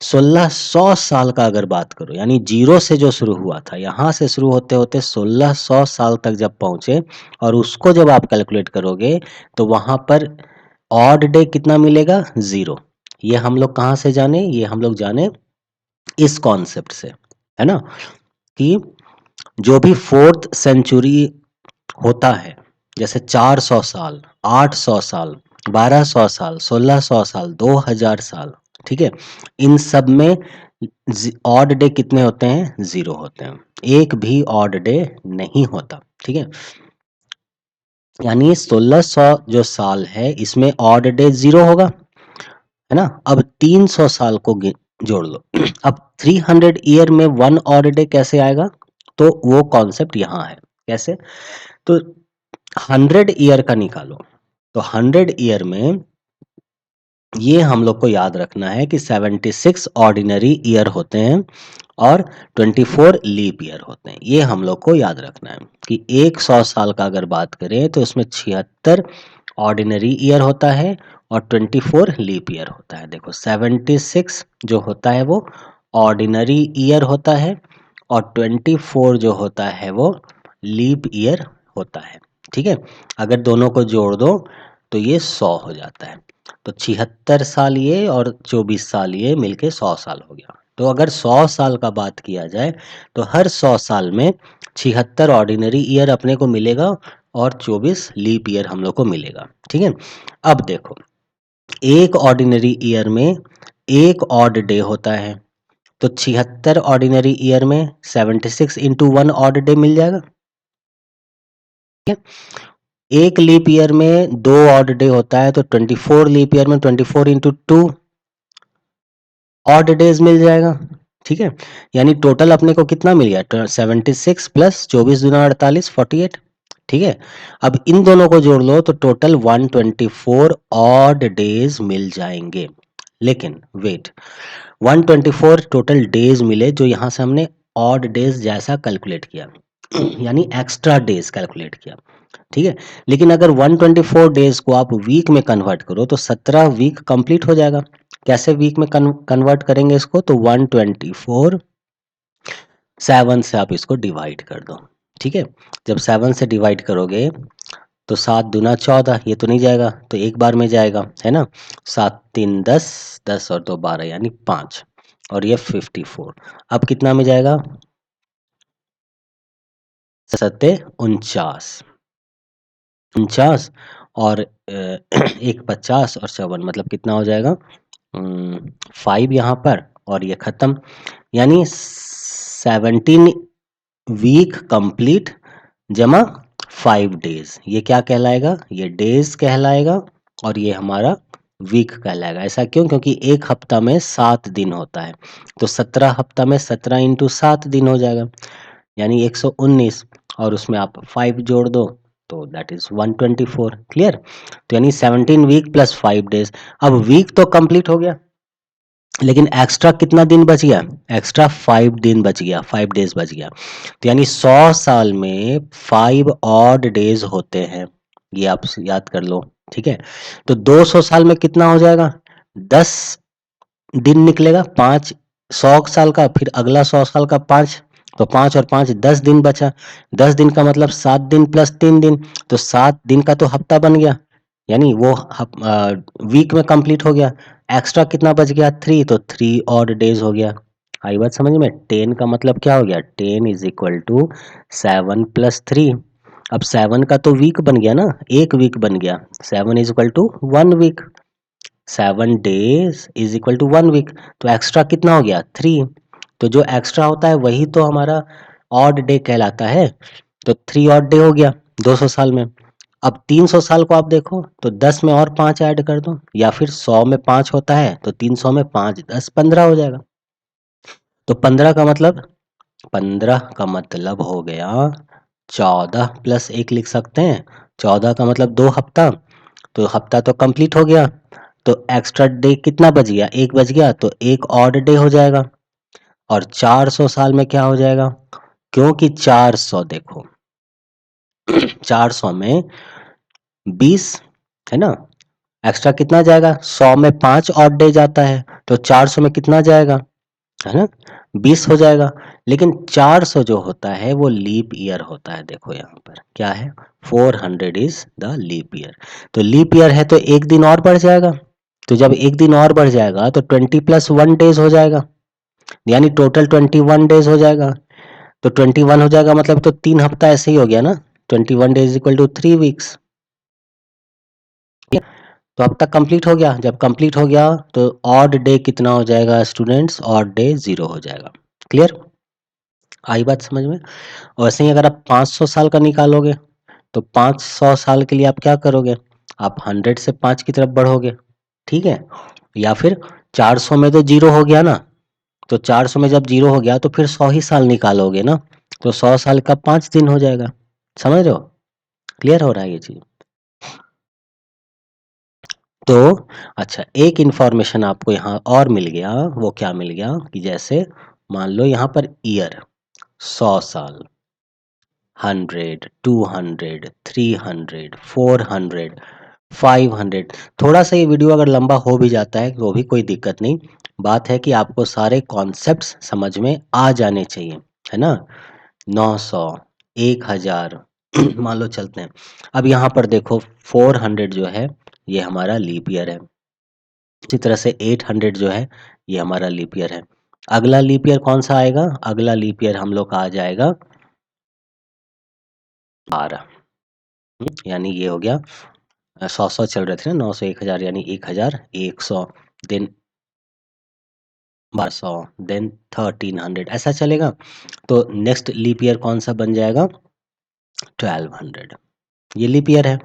1600 साल का अगर बात करो, यानी जीरो से जो शुरू हुआ था, यहाँ से शुरू होते होते 1600 साल तक जब पहुंचे, और उसको जब आप कैलकुलेट करोगे तो वहां पर ऑड डे कितना मिलेगा, 0। ये हम लोग कहाँ से जाने, ये हम लोग जाने इस कॉन्सेप्ट से, है ना, कि जो भी फोर्थ सेंचुरी होता है, जैसे 400 साल, 800 साल, 1200 साल, 1600 साल, 2000 साल, ठीक है, इन सब में ऑड डे कितने होते हैं, 0 होते हैं, एक भी ऑड डे नहीं होता, ठीक है। यानी 1600 जो साल है इसमें ऑड डे 0 होगा, है ना। अब 300 साल को जोड़ लो। अब 300 ईयर में 1 ऑड डे कैसे आएगा, तो वो कॉन्सेप्ट यहाँ है। कैसे, तो 100 ईयर का निकालो, तो 100 ईयर में ये हम लोग को याद रखना है कि 76 ऑर्डिनरी ईयर होते हैं और 24 लीप ईयर होते हैं। ये हम लोग को याद रखना है कि 100 साल का अगर बात करें तो उसमें 76 ऑर्डिनरी ईयर होता है और 24 लीप ईयर होता है। देखो 76 जो होता है वो ऑर्डिनरी ईयर होता है, और 24 जो होता है वो लीप ईयर होता है, ठीक है। अगर दोनों को जोड़ दो तो ये 100 हो जाता है। तो 76 साल ये और 24 साल ये मिलके 100 साल हो गया। तो अगर 100 साल का बात किया जाए तो हर 100 साल में 76 ऑर्डिनरी ईयर अपने को मिलेगा और 24 लीप ईयर हम लोग को मिलेगा, ठीक है। अब देखो एक ऑर्डिनरी ईयर में एक ऑड डे होता है, तो 76 ऑर्डिनरी ईयर में 76 इंटू 1 ऑड डे मिल जाएगा, ठीक है। एक लीप ईयर में 2 ऑड डे होता है, तो 24 लीप ईयर में 24 इंटू 2 ऑड डेज मिल जाएगा, ठीक है। यानी टोटल अपने को कितना मिल गया, 76 प्लस 24 दूना 48, 48, ठीक है। अब इन दोनों को जोड़ लो तो टोटल 124 ऑड डेज मिल जाएंगे। लेकिन वेट, 124 टोटल डेज मिले जो यहां से हमने ऑड डेज जैसा कैलकुलेट किया यानी एक्स्ट्रा डेज कैलकुलेट किया, ठीक है। लेकिन अगर 124 डेज को आप वीक में कन्वर्ट करो तो 17 वीक कंप्लीट हो जाएगा। कैसे वीक में कन्वर्ट करेंगे इसको, तो 124 7 से आप इसको डिवाइड कर दो, ठीक है। जब 7 से डिवाइड करोगे तो 7 दूना 14, ये तो नहीं जाएगा तो एक बार में जाएगा, है ना। 7 3 10, 10 और 2 12 यानी 5, और ये 54। अब कितना में जाएगा, 49, 49 और एक 50 और 54, मतलब कितना हो जाएगा 5 यहाँ पर, और ये खत्म। यानी 17 वीक कंप्लीट जमा 5 डेज, ये क्या कहलाएगा, ये डेज कहलाएगा, और ये हमारा वीक कहलाएगा। ऐसा क्यों, क्योंकि एक हफ्ता में 7 दिन होता है, तो 17 हफ्ता में 17 इंटू 7 दिन हो जाएगा, यानी 119, और उसमें आप 5 जोड़ दो तो दैट इज 124। क्लियर, तो यानी 17 वीक प्लस 5 डेज। अब वीक तो कंप्लीट हो गया, लेकिन एक्स्ट्रा कितना दिन बच गया, एक्स्ट्रा 5 दिन बच गया, 5 डेज बच गया। तो यानी 100 साल में 5 ऑड डेज होते हैं, ये आप याद कर लो, ठीक है। तो 200 साल में कितना हो जाएगा, 10 दिन निकलेगा, 5 100 साल का, फिर अगला 100 साल का 5, तो 5 और 5 10 दिन बचा। 10 दिन का मतलब 7 दिन प्लस 3 दिन, तो 7 दिन का तो हफ्ता बन गया, यानी वो वीक में कंप्लीट हो गया। एक्स्ट्रा कितना बच गया, 3, तो 3 ऑड डेज हो गया। आई बात समझ में, 10 का मतलब क्या हो गया, 10 इज इक्वल टू 7 प्लस 3। अब 7 का तो वीक बन गया ना, एक वीक बन गया, 7 is equal to 1 week, 7 days is equal to 1 week. तो एक्स्ट्रा कितना हो गया, 3। तो जो एक्स्ट्रा होता है वही तो हमारा ऑड डे कहलाता है। तो 3 ऑड डे हो गया 200 साल में। अब 300 साल को आप देखो तो 10 में और 5 ऐड कर दो, या फिर 100 में 5 होता है तो 300 में 5 10 15 हो जाएगा। तो 15 का मतलब, 15 का मतलब हो गया 14 प्लस 1 लिख सकते हैं। 14 का मतलब 2 हफ्ता, तो हफ्ता तो कंप्लीट हो गया। तो एक्स्ट्रा डे कितना बच गया, एक बच गया, तो एक ऑड डे हो जाएगा। और 400 साल में क्या हो जाएगा, क्योंकि 400 देखो 400 में 20 है ना, एक्स्ट्रा कितना जाएगा, 100 में 5 ऑड डे जाता है, तो 400 में कितना जाएगा, है ना, 20 हो जाएगा। लेकिन 400 जो होता है वो लीप ईयर होता है, देखो यहाँ पर क्या है, 400 इज द लीप ईयर। तो लीप ईयर है तो एक दिन और बढ़ जाएगा, तो जब एक दिन और बढ़ जाएगा तो 20+1 डेज हो जाएगा, यानी टोटल 21 डेज हो जाएगा। तो 21 हो जाएगा मतलब तो 3 हफ्ता ऐसे ही हो गया ना, 21 डेज इक्वल टू 3 वीक्स। तो अब तक कंप्लीट हो गया। जब कंप्लीट हो गया तो ऑड डे कितना हो जाएगा स्टूडेंट्स, ऑड डे 0 हो जाएगा। क्लियर, आई बात समझ में। और वैसे ही अगर आप 500 साल का निकालोगे तो 500 साल के लिए आप क्या करोगे, आप 100 से 5 की तरफ बढ़ोगे, ठीक है। या फिर 400 में तो 0 हो गया ना, तो 400 में जब 0 हो गया तो फिर 100 ही साल निकालोगे ना, तो 100 साल का 5 दिन हो जाएगा। समझ रहे हो, क्लियर हो रहा है ये चीज। तो अच्छा, एक इंफॉर्मेशन आपको यहाँ और मिल गया, वो क्या मिल गया कि जैसे मान लो यहाँ पर ईयर 100 साल, 100 200 300 400 500। थोड़ा सा ये वीडियो अगर लंबा हो भी जाता है तो भी कोई दिक्कत नहीं, बात है कि आपको सारे कॉन्सेप्ट्स समझ में आ जाने चाहिए, है ना। 900, 1000 मान लो चलते हैं। अब यहाँ पर देखो 400 जो है ये हमारा लीप ईयर है, इसी तरह से 800 जो है ये हमारा लीप ईयर है। अगला लीप ईयर कौन सा आएगा, अगला लीप ईयर हम लोग का आ जाएगा 12, यानी ये हो गया 100 चल रहे थे ना, 900 1000 यानी 1100, देन 1200, देन 1300, ऐसा चलेगा। तो नेक्स्ट लीप ईयर कौन सा बन जाएगा, 1200, ये लीप ईयर है।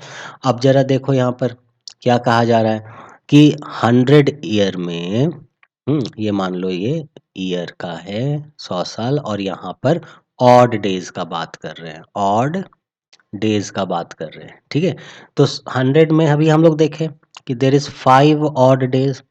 अब जरा देखो यहाँ पर क्या कहा जा रहा है कि 100 ईयर में ये मान लो ये ईयर का है 100 साल, और यहाँ पर ऑड डेज का बात कर रहे हैं, ऑड डेज का बात कर रहे हैं, ठीक है। तो 100 में अभी हम लोग देखें कि देयर इज 5 ऑड डेज।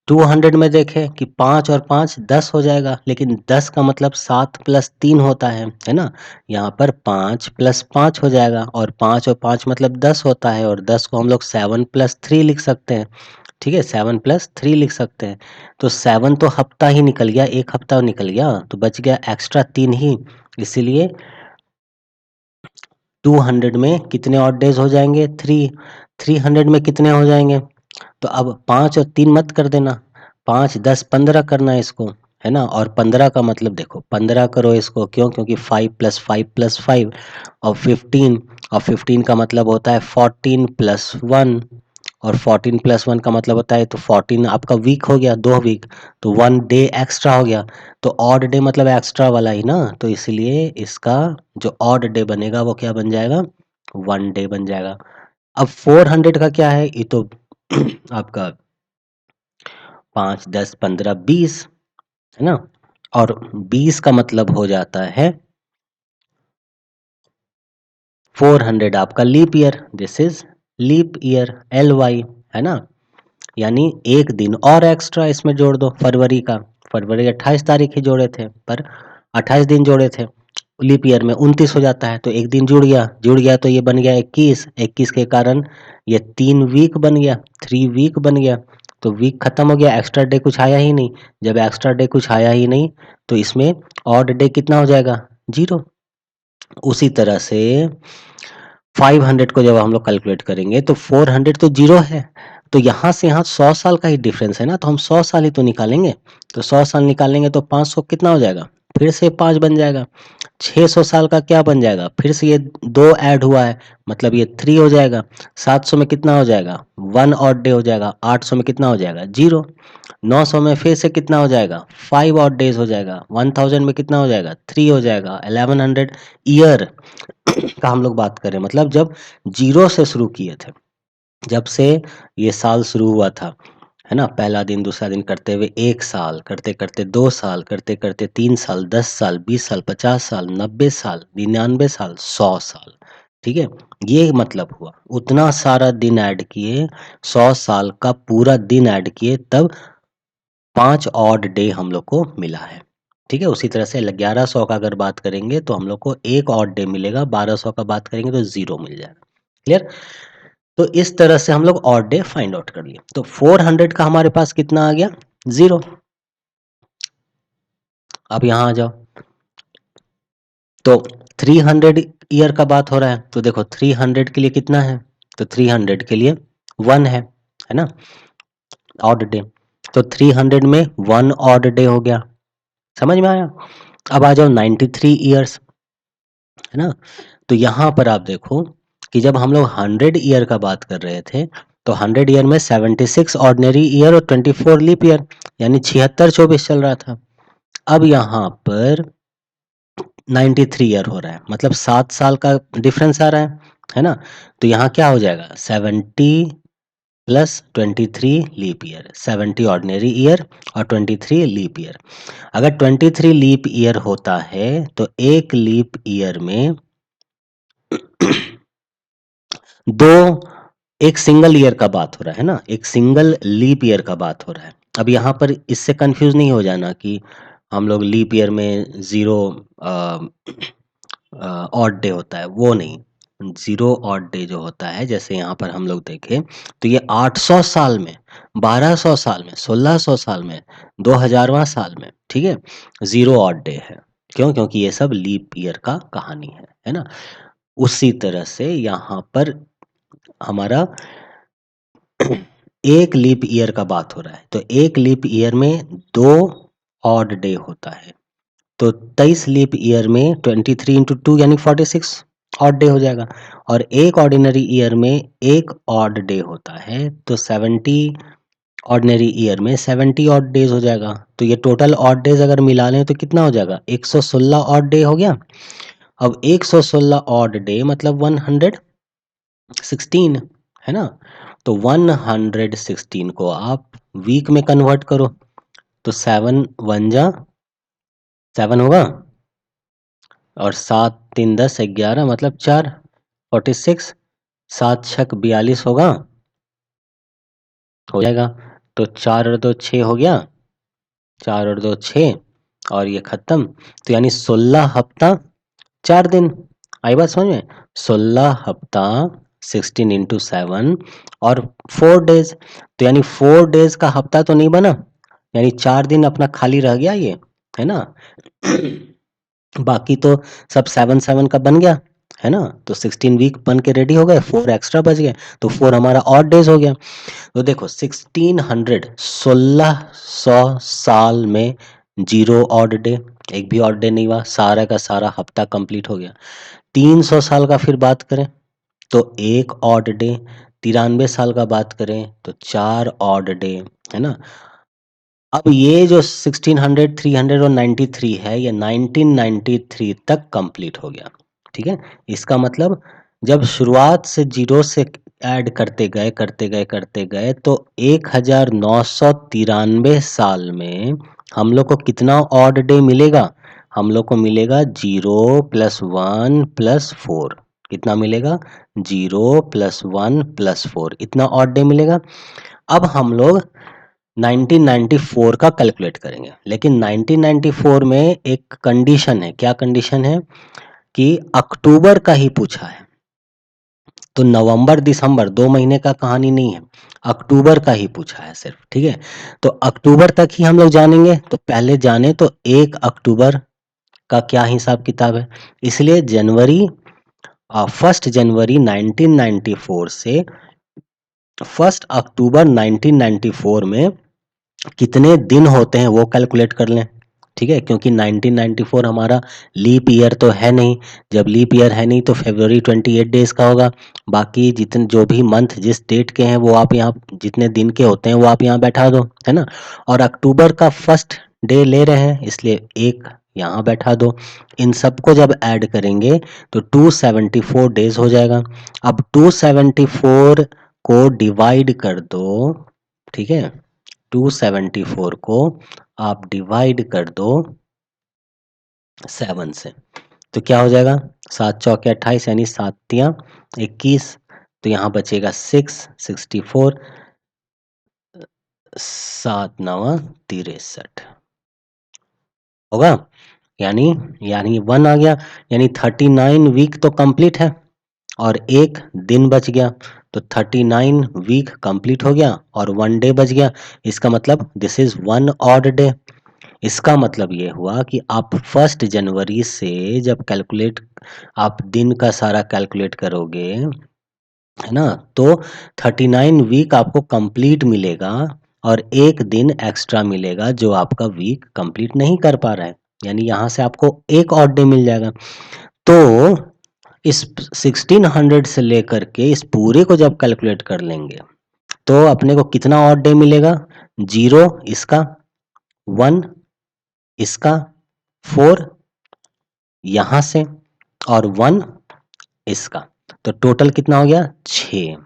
200 में देखें कि 5 और 5 10 हो जाएगा, लेकिन 10 का मतलब 7 प्लस 3 होता है ना। यहाँ पर 5 प्लस 5 हो जाएगा, और 5 और 5 मतलब 10 होता है, और 10 को हम लोग 7 प्लस 3 लिख सकते हैं, ठीक है, 7 प्लस 3 लिख सकते हैं। तो 7 तो हफ्ता ही निकल गया, एक हफ्ता निकल गया, तो बच गया एक्स्ट्रा 3 ही। इसीलिए 200 में कितने ऑड डेज हो जाएंगे? 3। 300 में कितने हो जाएंगे? तो अब 5 और 3 मत कर देना, 5 10 15 करना है इसको, है ना। और 15 का मतलब देखो 15 करो इसको, क्यों? क्योंकि 5 प्लस 5 प्लस 5 और 15, और 15 का मतलब होता है 14 प्लस 1, और 14 प्लस 1 का मतलब होता है, तो 14 आपका वीक हो गया, 2 वीक, तो 1 डे एक्स्ट्रा हो गया। तो ऑड डे मतलब एक्स्ट्रा वाला ही ना, तो इसलिए इसका जो ऑड डे बनेगा वो क्या बन जाएगा? 1 डे बन जाएगा। अब 400 का क्या है? ये तो आपका 5 10 15 20, है ना। और 20 का मतलब हो जाता है 400 आपका leap year, this is leap year, LY, है ना। यानी एक दिन और एक्स्ट्रा इसमें जोड़ दो फरवरी का। फरवरी 28 तारीख ही जोड़े थे, पर 28 दिन जोड़े थे, लीप ईयर में 29 हो जाता है, तो एक दिन जुड़ गया तो ये बन गया 21। 21 के कारण ये 3 वीक बन गया, 3 वीक बन गया। तो वीक खत्म हो गया, एक्स्ट्रा डे कुछ आया ही नहीं। जब एक्स्ट्रा डे कुछ आया ही नहीं, तो इसमें ऑड डे कितना हो जाएगा? 0। उसी तरह से 500 को जब हम लोग कैलकुलेट करेंगे तो 400 तो 0 है, तो यहाँ से यहाँ 100 साल का ही डिफरेंस है ना, तो हम 100 साल ही तो निकालेंगे। तो 100 साल निकालेंगे तो 500 कितना हो जाएगा? फिर से 5 बन जाएगा। 600 साल का क्या बन जाएगा? फिर से ये 2 ऐड हुआ है, मतलब ये 3 हो जाएगा। 700 में कितना हो जाएगा? 1 ऑड डे हो जाएगा। 800 में कितना हो जाएगा? 0। 900 में फिर से कितना हो जाएगा? 5 ऑड डेज हो जाएगा। 1000 में कितना हो जाएगा? 3 हो जाएगा। 1100 ईयर का हम लोग बात करें, मतलब जब 0 से शुरू किए थे, जब से ये साल शुरू हुआ था, है ना, पहला दिन दूसरा दिन करते हुए 1 साल, करते करते 2 साल, करते करते 3 साल, 10 साल, 20 साल, 50 साल, 90 साल, 99 साल, 100 साल, ठीक है। ये मतलब हुआ, उतना सारा दिन ऐड किए, 100 साल का पूरा दिन ऐड किए, तब 5 ऑड डे हम लोग को मिला है, ठीक है। उसी तरह से 1100 का अगर बात करेंगे तो हम लोग को 1 ऑड डे मिलेगा, 1200 का बात करेंगे तो 0 मिल जाएगा। क्लियर? तो इस तरह से हम लोग ऑड डे फाइंड आउट कर लिए। तो 400 का हमारे पास कितना आ गया? 0। अब यहाँ आ जाओ, तो 300 ईयर का बात हो रहा है, तो देखो 300 के लिए कितना है? तो 300 के लिए 1 है ना, ऑड डे। तो 300 में 1 ऑड डे हो गया, समझ में आया? अब आ जाओ 93 ईयर्स, है ना। तो यहाँ पर आप देखो कि जब हम लोग 100 ईयर का बात कर रहे थे, तो 100 ईयर में 76 ऑर्डिनरी ईयर और 24 लीप ईयर, यानी 76-24 चल रहा था। अब यहाँ पर 93 ईयर हो रहा है, मतलब 7 साल का डिफरेंस आ रहा है ना। तो यहाँ क्या हो जाएगा? 70 plus 23 leap year, 70 ordinary year और 23 लीप ईयर। अगर 23 लीप ईयर होता है तो एक लीप ईयर में दो, एक सिंगल ईयर का बात हो रहा है ना, एक सिंगल लीप ईयर का बात हो रहा है। अब यहाँ पर इससे कंफ्यूज नहीं हो जाना कि हम लोग लीप ईयर में 0 ऑड डे होता है, वो नहीं। 0 ऑड डे जो होता है, जैसे यहाँ पर हम लोग देखें तो ये 800 साल में, 1200 साल में, 1600 साल में, 2000वां साल में, ठीक है, 0 ऑड डे है। क्यों? क्योंकि ये सब लीप ईयर का कहानी है ना। उसी तरह से यहाँ पर हमारा एक लीप ईयर का बात हो रहा है, तो एक लीप ईयर में 2 ऑड डे होता है। तो 23 लीप ईयर में 23 इंटू 2 यानी 46 ऑड डे हो जाएगा, और एक ऑर्डिनरी ईयर में एक ऑड डे होता है, तो 70 ऑर्डिनरी ईयर में 70 ऑड डेज हो जाएगा। तो ये टोटल ऑड डेज अगर मिला लें तो कितना हो जाएगा? 116 ऑड डे हो गया। अब 116 ऑड डे मतलब 116, है ना। तो 116 को आप वीक में कन्वर्ट करो, तो 7 वन जा 7 होगा, और 7 3 10 11 मतलब 4, 46, 7 छक 42 होगा, हो जाएगा। तो 4 और 2 6 हो गया, 4 और 2 6 और ये खत्म। तो यानी 16 हफ्ता 4 दिन। आई बात समझ में? 16 हफ्ता 16 इंटू 7 और 4 डेज। तो यानी 4 डेज का हफ्ता तो नहीं बना, यानी 4 दिन अपना खाली रह गया ये, है ना? बाकी तो सब 7 का बन गया, है ना? तो 16 वीक बन के रेडी हो गए, 4 एक्स्ट्रा बच गए, तो 4 हमारा ऑड डेज हो गया। तो देखो 1600 साल में 0 ऑड डे, एक भी ऑड डे नहीं हुआ, सारा का सारा हफ्ता कंप्लीट हो गया। 300 साल का फिर बात करें तो एक ऑड डे, 93 साल का बात करें तो 4 ऑड डे, है ना? अब ये जो 1600, 300 और 93 है, ये 1993 तक कंप्लीट हो गया। ठीक है, इसका मतलब जब शुरुआत से जीरो से ऐड करते गए तो 1993 साल में हम लोग को कितना ऑड डे मिलेगा? हम लोग को मिलेगा 0 प्लस 1 प्लस 4। कितना मिलेगा? 0 प्लस 1 प्लस 4, इतना ऑड डे मिलेगा। अब हम लोग 1994 का कैलकुलेट करेंगे, लेकिन 1994 में एक कंडीशन है। क्या कंडीशन है? कि अक्टूबर का ही पूछा है, तो नवंबर दिसंबर 2 महीने का कहानी नहीं है, अक्टूबर का ही पूछा है सिर्फ। ठीक है, तो अक्टूबर तक ही हम लोग जानेंगे। तो पहले जाने तो 1 अक्टूबर का क्या हिसाब किताब है, इसलिए जनवरी 1 जनवरी 1994 से 1 अक्टूबर 1994 में कितने दिन होते हैं वो कैलकुलेट कर लें। ठीक है, क्योंकि 1994 हमारा लीप ईयर तो है नहीं। जब लीप ईयर है नहीं तो फरवरी 28 डेज का होगा। बाकी जितने जो भी मंथ जिस डेट के हैं वो आप यहाँ, जितने दिन के होते हैं वो आप यहाँ बैठा दो, है ना? और अक्टूबर का फर्स्ट डे ले रहे हैं इसलिए एक यहाँ बैठा दो। इन सबको जब ऐड करेंगे तो 274 डेज हो जाएगा। अब 274 को डिवाइड कर दो। ठीक है, 274 को आप डिवाइड कर दो 7 से, तो क्या हो जाएगा? 7 चौके 28, यानी 7 तियां 21। तो यहाँ बचेगा 64, 7 नवा 63 होगा। यानी यानी 1 आ गया, यानी 39 वीक तो कंप्लीट है और एक दिन बच गया। तो 39 वीक कंप्लीट हो गया और 1 डे बच गया। इसका मतलब दिस इज 1 ऑड डे। इसका मतलब ये हुआ कि आप 1 जनवरी से जब कैलकुलेट, आप दिन का सारा कैलकुलेट करोगे, है ना? तो 39 वीक आपको कंप्लीट मिलेगा और एक दिन एक्स्ट्रा मिलेगा जो आपका वीक कंप्लीट नहीं कर पा रहा है, यानी यहाँ से आपको एक ऑड डे मिल जाएगा। तो इस 1600 से लेकर के इस पूरे को जब कैलकुलेट कर लेंगे तो अपने को कितना ऑड डे मिलेगा? 0 इसका, 1 इसका, 4 यहाँ से और 1 इसका। तो टोटल कितना हो गया? 6,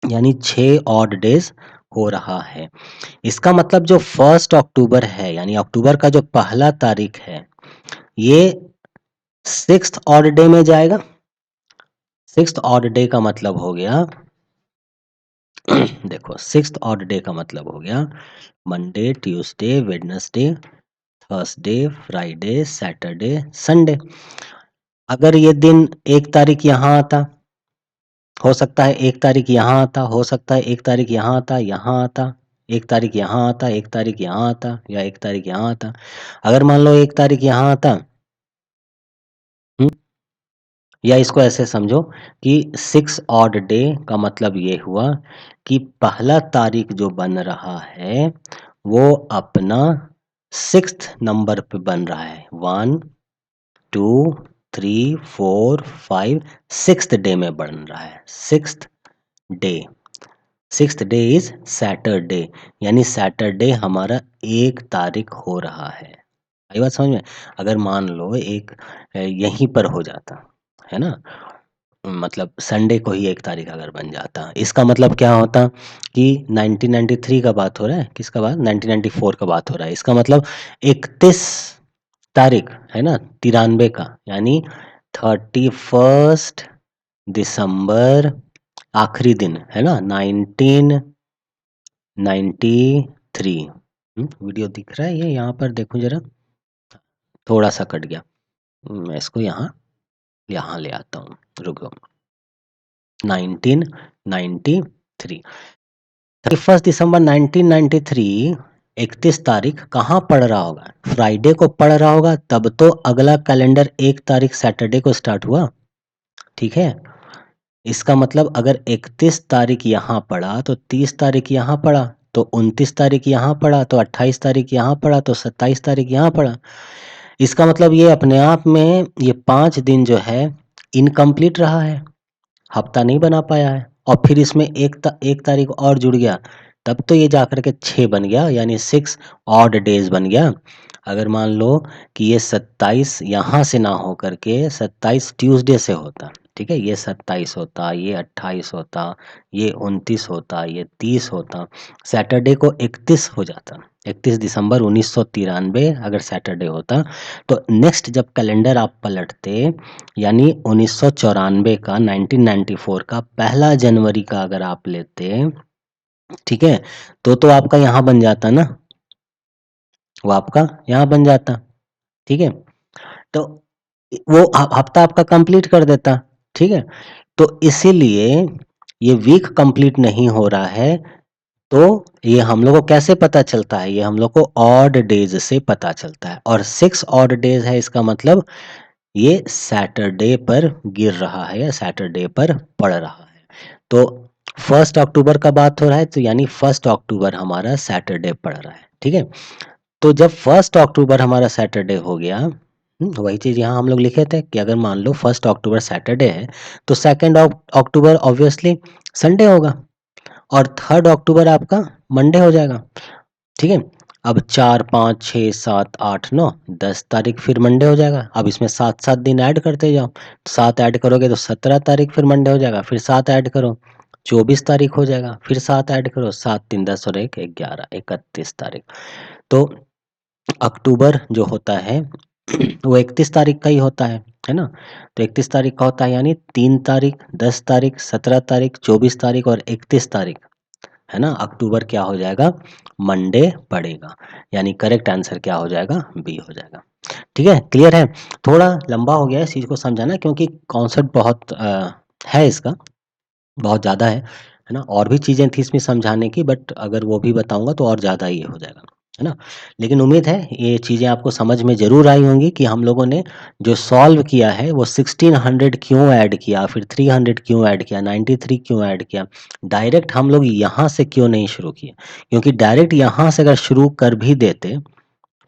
यानी 6 ऑड डेज हो रहा है। इसका मतलब जो 1 अक्टूबर है, यानी अक्टूबर का जो पहला तारीख है, ये 6th ऑड डे में जाएगा। 6th ऑड डे का मतलब हो गया देखो 6th ऑड डे का मतलब हो गया Monday, Tuesday, Wednesday, Thursday, Friday, Saturday, Sunday. अगर ये दिन 1 तारीख यहाँ आता, हो सकता है 1 तारीख यहाँ आता, हो सकता है 1 तारीख यहाँ आता, यहाँ आता, 1 तारीख यहाँ आता, 1 तारीख यहाँ आता, या 1 तारीख यहाँ आता। अगर मान लो 1 तारीख यहाँ आता, या इसको ऐसे समझो कि 6 ऑड डे का मतलब ये हुआ कि पहला तारीख जो बन रहा है वो अपना 6th नंबर पे बन रहा है। 1 2 3 4 5 6th डे में बन रहा है। 6th day, 6th day is Saturday, यानी सैटरडे हमारा 1 तारीख हो रहा है। आई बात समझ में? अगर मान लो एक यहीं पर हो जाता, है ना, मतलब संडे को ही 1 तारीख अगर बन जाता, इसका मतलब क्या होता कि 1993 का बात हो रहा है, किसका बात? 1994 का बात हो रहा है। इसका मतलब 31 तारीख, है ना, 93 का, यानी 31st दिसंबर आखिरी दिन है ना 1993। वीडियो दिख रहा है ये यहाँ पर देखो जरा, थोड़ा सा कट गया। मैं इसको यहाँ यहाँ ले आता हूँ, रुको। 1993, 31 दिसंबर 1993, 31 तारीख कहाँ पड़ रहा होगा? फ्राइडे को पड़ रहा होगा, तब तो अगला कैलेंडर 1 तारीख सैटरडे को स्टार्ट हुआ, ठीक है। इसका मतलब अगर 31 तारीख यहाँ पड़ा तो 30 तारीख यहाँ पड़ा, तो 29 तारीख यहाँ पड़ा, तो 28 तारीख यहाँ पड़ा, तो 27 तारीख यहाँ पड़ा। इसका मतलब ये अपने आप में ये 5 दिन जो है इनकम्प्लीट रहा है, हफ्ता नहीं बना पाया है। और फिर इसमें एक तारीख और जुड़ गया, तब तो ये जाकर के 6 बन गया, यानी 6 ऑड डेज बन गया। अगर मान लो कि ये 27 यहाँ से ना हो करके 27 ट्यूसडे से होता, ठीक है, ये 27 होता, ये 28 होता, ये 29 होता, ये 30 होता, सैटरडे को 31 हो जाता, 31 दिसंबर 1993 अगर सैटरडे होता, तो नेक्स्ट जब कैलेंडर आप पलटते, यानी 1994 का 1994 का 1 जनवरी का अगर आप लेते, ठीक है, तो आपका यहाँ बन जाता ना, वो आपका यहाँ बन जाता, ठीक है। तो वो हफ्ता आपका कंप्लीट कर देता, ठीक है। तो इसीलिए ये वीक कंप्लीट नहीं हो रहा है, तो ये हम लोग को कैसे पता चलता है? ये हम लोग को ऑड डेज से पता चलता है, और 6 ऑड डेज है, इसका मतलब ये सैटरडे पर गिर रहा है या सैटरडे पर पड़ रहा है। तो 1 अक्टूबर का बात हो रहा है, तो यानी 1 अक्टूबर हमारा सैटरडे पड़ रहा है, ठीक है। तो जब 1 अक्टूबर हमारा सैटरडे हो गया, वही चीज़ यहाँ हम लोग लिखे थे कि अगर मान लो 1 अक्टूबर सैटरडे है, तो 2 अक्टूबर ऑब्वियसली संडे होगा, और 3 अक्टूबर आपका मंडे हो जाएगा, ठीक है। अब 4, 5, 6, 7, 8, 9, 10 तारीख फिर मंडे हो जाएगा। अब इसमें 7-7 दिन ऐड करते जाओ, 7 ऐड करोगे तो 17 तारीख फिर मंडे हो जाएगा, फिर 7 ऐड करो 24 तारीख हो जाएगा, फिर 7 ऐड करो, 7, 3, 10 और 1, 11, 31 तारीख। तो अक्टूबर जो होता है वो 31 तारीख का ही होता है ना। तो 31 तारीख का होता है, यानी 3 तारीख, 10 तारीख, 17 तारीख, 24 तारीख और 31 तारीख, है ना, अक्टूबर क्या हो जाएगा? मंडे पड़ेगा, यानी करेक्ट आंसर क्या हो जाएगा? बी हो जाएगा। ठीक है, क्लियर है? थोड़ा लंबा हो गया है इस चीज़ को समझाना, क्योंकि कॉन्सेप्ट बहुत है इसका, बहुत ज़्यादा है ना। और भी चीज़ें थी इसमें समझाने की, बट अगर वो भी बताऊँगा तो और ज़्यादा ये हो जाएगा, है ना। लेकिन उम्मीद है ये चीज़ें आपको समझ में ज़रूर आई होंगी कि हम लोगों ने जो सॉल्व किया है वो 1600 क्यों ऐड किया, फिर 300 क्यों ऐड किया, 93 क्यों ऐड किया, डायरेक्ट हम लोग यहाँ से क्यों नहीं शुरू किए? क्योंकि डायरेक्ट यहाँ से अगर शुरू कर भी देते,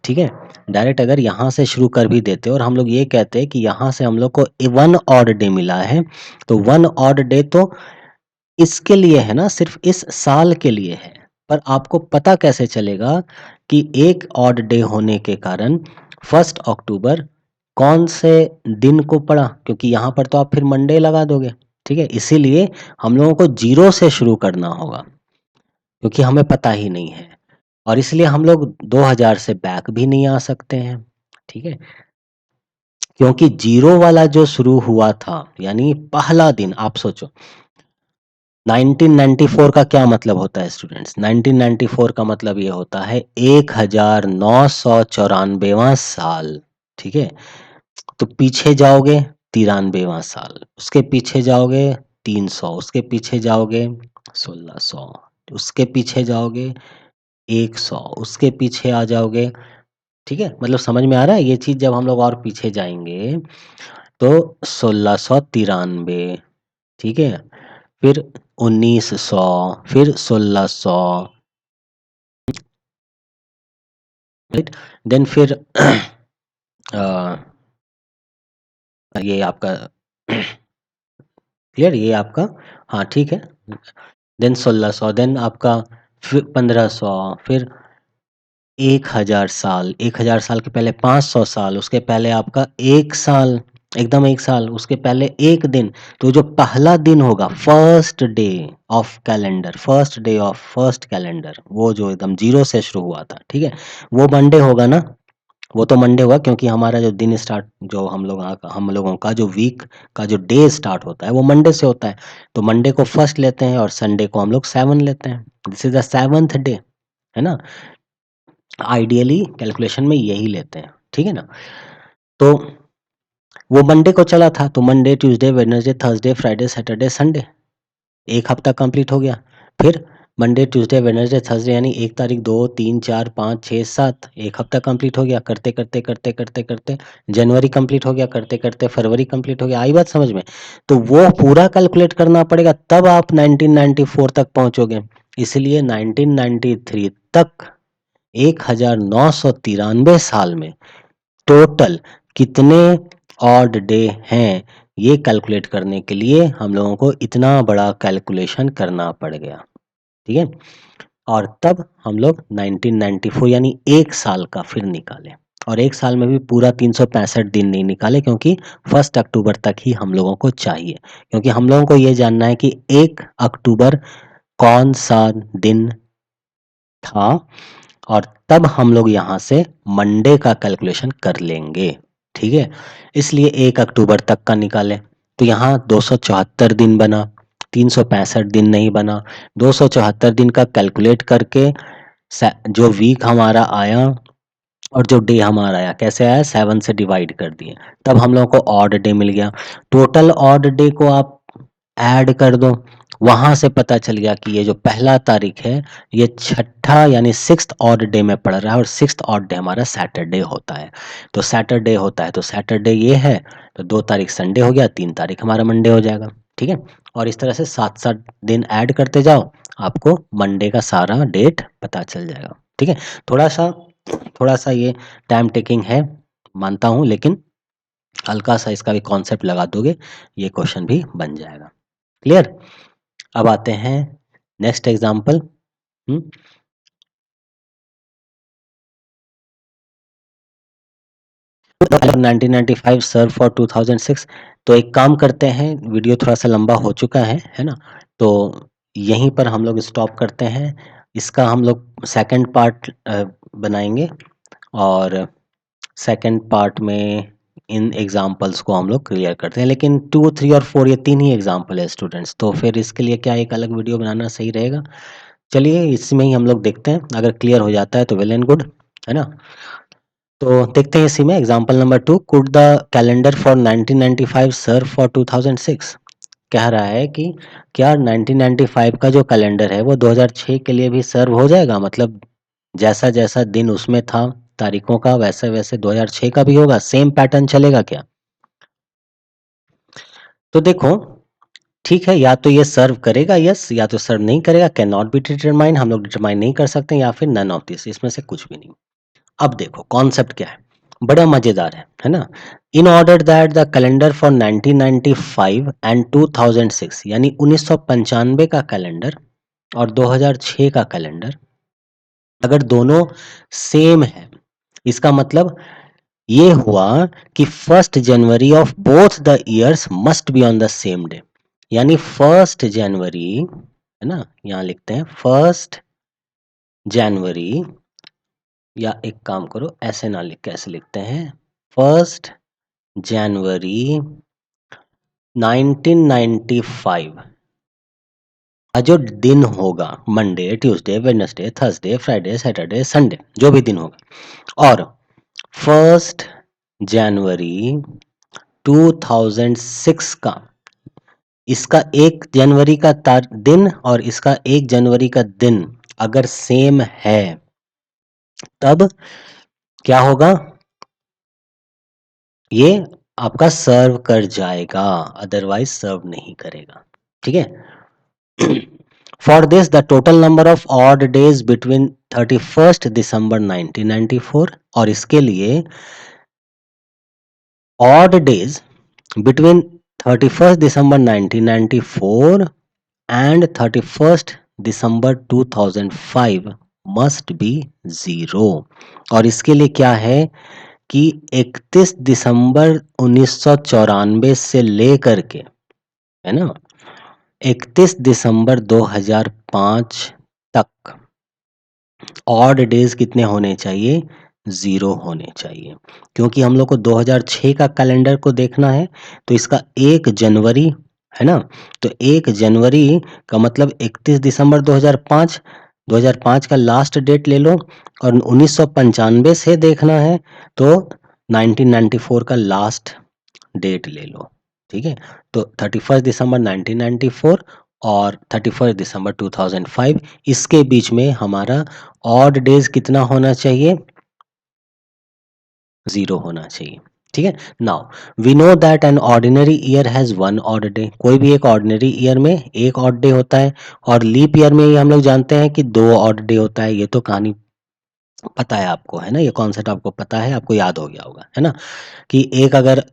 ठीक है, डायरेक्ट अगर यहाँ से शुरू कर भी देते और हम लोग ये कहते कि यहाँ से हम लोग को 1 ऑड डे मिला है, तो 1 ऑड डे तो इसके लिए है ना, सिर्फ इस साल के लिए है। पर आपको पता कैसे चलेगा कि एक ऑड डे होने के कारण 1 अक्टूबर कौन से दिन को पड़ा? क्योंकि यहाँ पर तो आप फिर मंडे लगा दोगे, ठीक है। इसीलिए हम लोगों को 0 से शुरू करना होगा, क्योंकि हमें पता ही नहीं है, और इसलिए हम लोग 2000 से बैक भी नहीं आ सकते हैं, ठीक है। क्योंकि 0 वाला जो शुरू हुआ था, यानी पहला दिन, आप सोचो 1994 का क्या मतलब होता है स्टूडेंट्स? 1994 का मतलब ये होता है 1994वां साल, ठीक है। तो पीछे जाओगे 93वां साल, उसके पीछे जाओगे 300, उसके पीछे जाओगे 1600, उसके पीछे जाओगे 100, उसके पीछे आ जाओगे, ठीक है। मतलब समझ में आ रहा है ये चीज? जब हम लोग और पीछे जाएंगे तो 1693, ठीक है, फिर 1900, फिर 1600, राइट। देन फिर ये आपका क्लियर, ये आपका, हाँ ठीक है। देन 1600, देन आपका फिर 1500, फिर 1000 साल, 1000 साल के पहले 500 साल, उसके पहले आपका 1 साल, एकदम 1 साल, उसके पहले 1 दिन। तो जो पहला दिन होगा, first day of calendar, first day of first calendar, वो जो एकदम 0 से शुरू हुआ था, ठीक है, वो मंडे होगा ना, वो तो मंडे हुआ क्योंकि हमारा जो दिन स्टार्ट जो हम लोगों का जो वीक का जो डे स्टार्ट होता है वो मंडे से होता है। तो मंडे को फर्स्ट लेते हैं और संडे को हम लोग 7 लेते हैं। This is the 7th day, है ना? आइडियली कैलकुलेशन में यही लेते हैं, ठीक है ना? तो वो मंडे को चला था, तो Monday, Tuesday, Wednesday, Thursday, Friday, Saturday, Sunday, 1 हफ्ता कंप्लीट हो गया। फिर मंडे, ट्यूसडे, वेडनेसडे, थर्सडे यानी 1 तारीख, 2, 3, 4, 5, 6, 7, 1 हफ्ता कंप्लीट हो गया। करते-करते जनवरी कंप्लीट हो गया, करते-करते फरवरी कंप्लीट हो गया। आई बात समझ में? तो वो पूरा कैलकुलेट करना पड़ेगा, तब आप 1994 तक पहुँचोगे। इसलिए 1993 तक 1993 साल में टोटल कितने ऑड डे हैं, ये कैलकुलेट करने के लिए हम लोगों को इतना बड़ा कैलकुलेशन करना पड़ गया, ठीक है? और तब हम लोग 1994 यानी 1 साल का फिर निकाले, और 1 साल में भी पूरा 365 दिन नहीं निकाले, क्योंकि 1 अक्टूबर तक ही हम लोगों को चाहिए, क्योंकि हम लोगों को ये जानना है कि 1 अक्टूबर कौन-सा दिन था, और तब हम लोग यहाँ से मंडे का कैलकुलेशन कर लेंगे, ठीक है? इसलिए 1 अक्टूबर तक का निकालें, तो यहाँ 274 दिन बना, 365 दिन नहीं बना। 274 दिन का कैलकुलेट करके जो वीक हमारा आया और जो डे हमारा आया, कैसे आया? 7 से डिवाइड कर दिए, तब हम लोगों को ऑड डे मिल गया। टोटल ऑड डे को आप ऐड कर दो, वहां से पता चल गया कि ये जो पहला तारीख है, ये छठा यानी 6th ऑड डे में पड़ रहा है, और 6th ऑड डे हमारा सैटरडे होता है। तो सैटरडे होता है, तो सैटरडे ये है, तो 2 तारीख संडे हो गया, 3 तारीख हमारा मंडे हो जाएगा, ठीक है? और इस तरह से 7-7 दिन ऐड करते जाओ, आपको मंडे का सारा डेट पता चल जाएगा, ठीक है? थोड़ा सा ये टाइम टेकिंग है, मानता हूँ, लेकिन हल्का सा इसका भी कॉन्सेप्ट लगा दोगे, ये क्वेश्चन भी बन जाएगा। क्लियर? अब आते हैं नेक्स्ट एग्जाम्पल। 1995 serve for 2006। तो एक काम करते हैं, वीडियो थोड़ा सा लंबा हो चुका है ना? तो यहीं पर हम लोग स्टॉप करते हैं। इसका हम लोग सेकंड पार्ट बनाएंगे, और सेकंड पार्ट में इन एग्जाम्पल्स को हम लोग क्लियर करते हैं। लेकिन 2, 3 और 4 ये 3 ही एग्जाम्पल है स्टूडेंट्स, तो फिर इसके लिए क्या एक अलग वीडियो बनाना सही रहेगा? चलिए इसमें ही हम लोग देखते हैं, अगर क्लियर हो जाता है तो वेल एंड गुड, है ना? तो देखते हैं इसी में example number 2, could the calendar for 1995 serve for 2006। कह रहा है कि क्या 1995 का जो कैलेंडर है वो 2006 के लिए भी सर्व हो जाएगा? मतलब जैसा जैसा दिन उसमें था तारीखों का, वैसे वैसे 2006 का भी होगा, सेम पैटर्न चलेगा क्या? तो देखो, ठीक है, या तो ये सर्व करेगा, यस, या तो सर्व नहीं करेगा, कैन नॉट बी डिटरमाइन, हम लोग डिटरमाइन नहीं कर सकते, या फिर नन ऑफ दिस, इसमें से कुछ भी नहीं। अब देखो कॉन्सेप्ट क्या है, बड़ा मजेदार है ना? In order that the calendar for 1995 and 2006 यानी 1995 का कैलेंडर और 2006 का कैलेंडर अगर दोनों सेम है, इसका मतलब ये हुआ कि 1 January of both the years must be on the same day, यानी 1 जनवरी, है ना? यहाँ लिखते हैं 1 जनवरी, या एक काम करो, ऐसे ना लिख, कैसे लिखते हैं? 1 जनवरी 1995 का जो दिन होगा, Monday, Tuesday, Wednesday, Thursday, Friday, Saturday, Sunday, जो भी दिन होगा, और 1 जनवरी 2006 का, इसका 1 जनवरी का दिन और इसका 1 जनवरी का दिन अगर सेम है, तब क्या होगा? ये आपका सर्व कर जाएगा, अदरवाइज सर्व नहीं करेगा, ठीक है? For this the total number of odd days between 31 दिसंबर 1994, और इसके लिए odd days between 31 December 1994 and 31 December 2005 must be 0, और इसके लिए क्या है कि 31 दिसंबर 1994 से लेकर के, है ना, 31 दिसंबर 2005 तक ऑड डेज कितने होने चाहिए? 0 होने चाहिए, क्योंकि हम लोग को 2006 का कैलेंडर को देखना है, तो इसका 1 जनवरी है ना, तो 1 जनवरी का मतलब 31 दिसंबर 2005, 2005 का लास्ट डेट ले लो, और 1995 से देखना है तो 1994 का लास्ट डेट ले लो, ठीक है। तो 31 दिसंबर 1994 और 31 दिसंबर 2005, इसके बीच में हमारा ऑड डेज कितना होना चाहिए? 0 होना चाहिए, ठीक है। Now we know that an ordinary year has 1 odd day, कोई भी एक ऑर्डिनरी ईयर में एक ऑड डे होता है, और लीप ईयर में ये हम लोग जानते हैं कि 2 ऑड डे होता है। ये तो कहानी पता है आपको, है ना, ये कॉन्सेप्ट आपको पता है, आपको याद हो गया होगा, है ना, कि एक अगर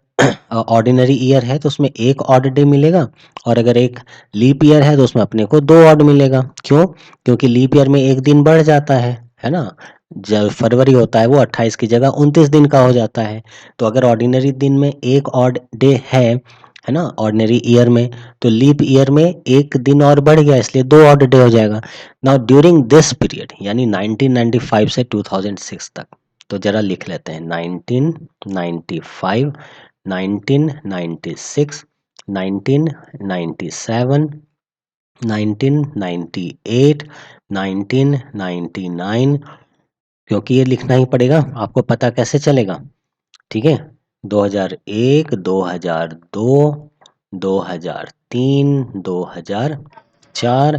ऑर्डिनरी ईयर है तो उसमें एक ऑड डे मिलेगा, और अगर एक लीप ईयर है तो उसमें अपने को 2 ऑड मिलेगा। क्यों? क्योंकि लीप ईयर में एक दिन बढ़ जाता है ना, जब फरवरी होता है वो 28 की जगह 29 दिन का हो जाता है। तो अगर ऑर्डिनरी दिन में एक ऑड डे है ना, ऑर्डिनरी ईयर में, तो लीप ईयर में एक दिन और बढ़ गया, इसलिए 2 ऑड डे हो जाएगा। नाउ ड्यूरिंग दिस पीरियड, यानी 1995 से 2006 तक, तो जरा लिख लेते हैं 1995, 1996, 1997, 1998, 1999, क्योंकि ये लिखना ही पड़ेगा, आपको पता कैसे चलेगा, ठीक है। 2001, 2002, 2003, 2004,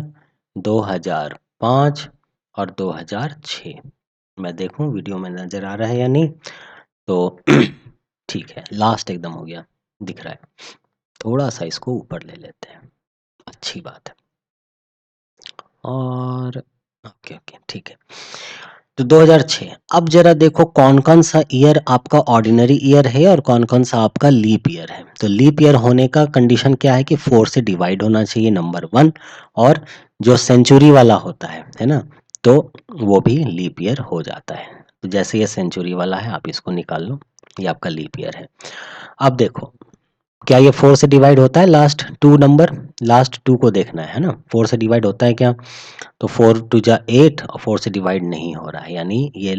2005 और 2006। मैं देखूं वीडियो में नजर आ रहा है या नहीं, तो ठीक है, लास्ट एकदम हो गया, दिख रहा है। थोड़ा सा इसको ऊपर ले लेते हैं, अच्छी बात है। और ओके ओके, ठीक है। तो 2006, अब जरा देखो कौन कौन सा ईयर आपका ऑर्डिनरी ईयर है और कौन कौन सा आपका लीप ईयर है। तो लीप ईयर होने का कंडीशन क्या है कि 4 से डिवाइड होना चाहिए, नंबर 1, और जो सेंचुरी वाला होता है ना, तो वो भी लीप ईयर हो जाता है। तो जैसे ये सेंचुरी वाला है, आप इसको निकाल लो, ये आपका लीप ईयर है। अब देखो, क्या ये 4 से डिवाइड होता है? लास्ट 2 नंबर, लास्ट 2 को देखना है ना, 4 से डिवाइड होता है क्या? तो 4 टू जा 8, और 4 से डिवाइड नहीं हो रहा है, यानी ये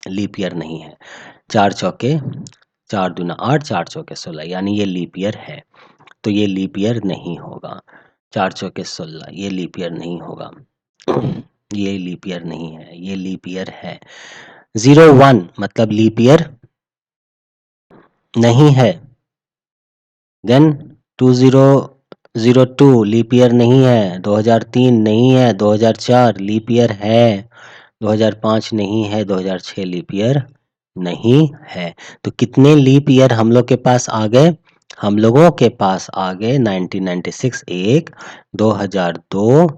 लीप ईयर नहीं है। 4 चौके 4 दूना 8, 4 चौके 16, यानी ये लीप ईयर है, तो ये लीप ईयर नहीं होगा। 4 चौके 16, ये लीप ईयर नहीं होगा। ये लीप ईयर नहीं है, ये लीप ईयर है। 01 मतलब लीप ईयर नहीं है। देन 2002 लीप ईयर नहीं है, 2003 नहीं है, 2004 लीप ईयर है, 2005 नहीं है, 2006 लीप ईयर नहीं है। तो कितने लीप ईयर हम लोग के पास आ गए? हम लोगों के पास आ गए 1996 एक, 2002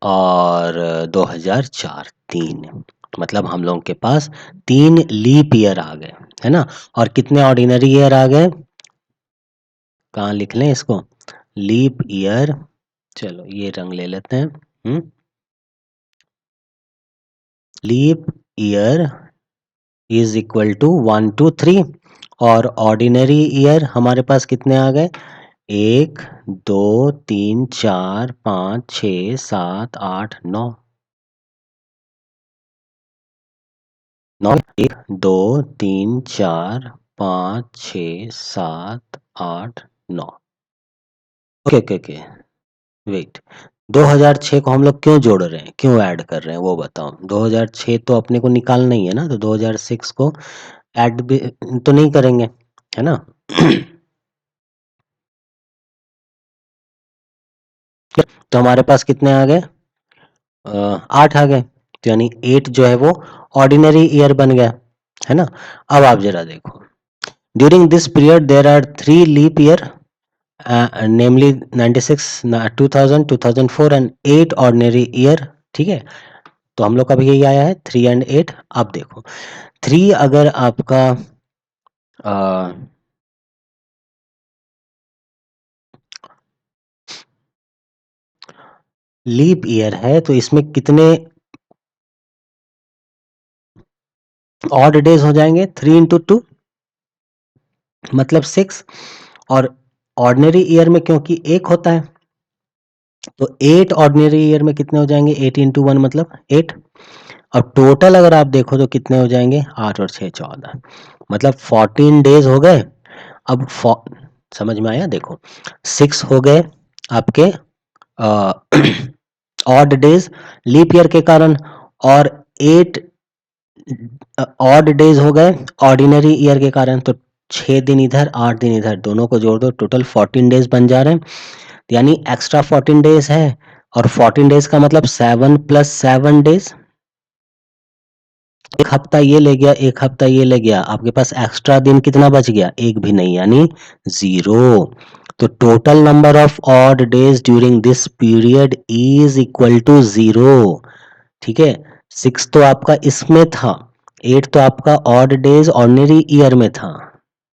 और 2004 3, मतलब हम लोगों के पास 3 लीप ईयर आ गए, है ना। और कितने ऑर्डिनरी ईयर आ गए? कहाँ लिख लें इसको? लीप ईयर, चलो ये रंग ले लेते हैं। Leap year is equal to 1 2 3, और ऑर्डिनरी ईयर हमारे पास कितने आ गए? 1 2 3 4 5 6 7 8 9, 9, 1 2 3 4 5 6 7 8 9। ओके ओके ओके, वेट, 2006 को हम लोग क्यों जोड़ रहे हैं, क्यों ऐड कर रहे हैं, वो बताओ। 2006 तो अपने को निकालना ही है ना, तो 2006 को ऐड भी तो नहीं करेंगे, है ना। तो हमारे पास कितने आ गए? 8 आ गए, तो यानी 8 जो है वो ऑर्डिनरी ईयर बन गया, है ना। अब आप जरा देखो, during this period there are 3 leap year, namely 96, 2000, 2004 and 8 ordinary year, ठीक है। तो हम लोग का भी यही आया है 3 एंड 8। अब देखो 3 अगर आपका लीप ईयर है, तो इसमें कितने ऑड डेज हो जाएंगे? 3 इंटू 2 मतलब 6, और ऑर्डिनरी ईयर में क्योंकि एक होता है, तो 8 ऑर्डिनरी ईयर में कितने हो जाएंगे? 8 इंटू 1 मतलब 8, अब टोटल अगर आप देखो तो कितने हो जाएंगे, 8 और 6 14, मतलब 14 डेज हो गए। अब समझ में आया? देखो 6 हो गए आपके ऑड डेज लीप ईयर के कारण, और 8 ऑड डेज हो गए ऑर्डिनरी ईयर के कारण। तो 6 दिन इधर 8 दिन इधर, दोनों को जोड़ दो, टोटल 14 डेज बन जा रहे हैं, यानी एक्स्ट्रा 14 डेज है। और 14 डेज का मतलब 7 + 7 डेज, एक हफ्ता ये ले गया, एक हफ्ता ये ले गया, आपके पास एक्स्ट्रा दिन कितना बच गया, एक भी नहीं, यानी 0। तो total number of odd days during this period is equal to 0। ठीक है, 6 तो आपका इसमें था, 8 तो आपका ऑड डेज ऑर्डिनरी ईयर में था,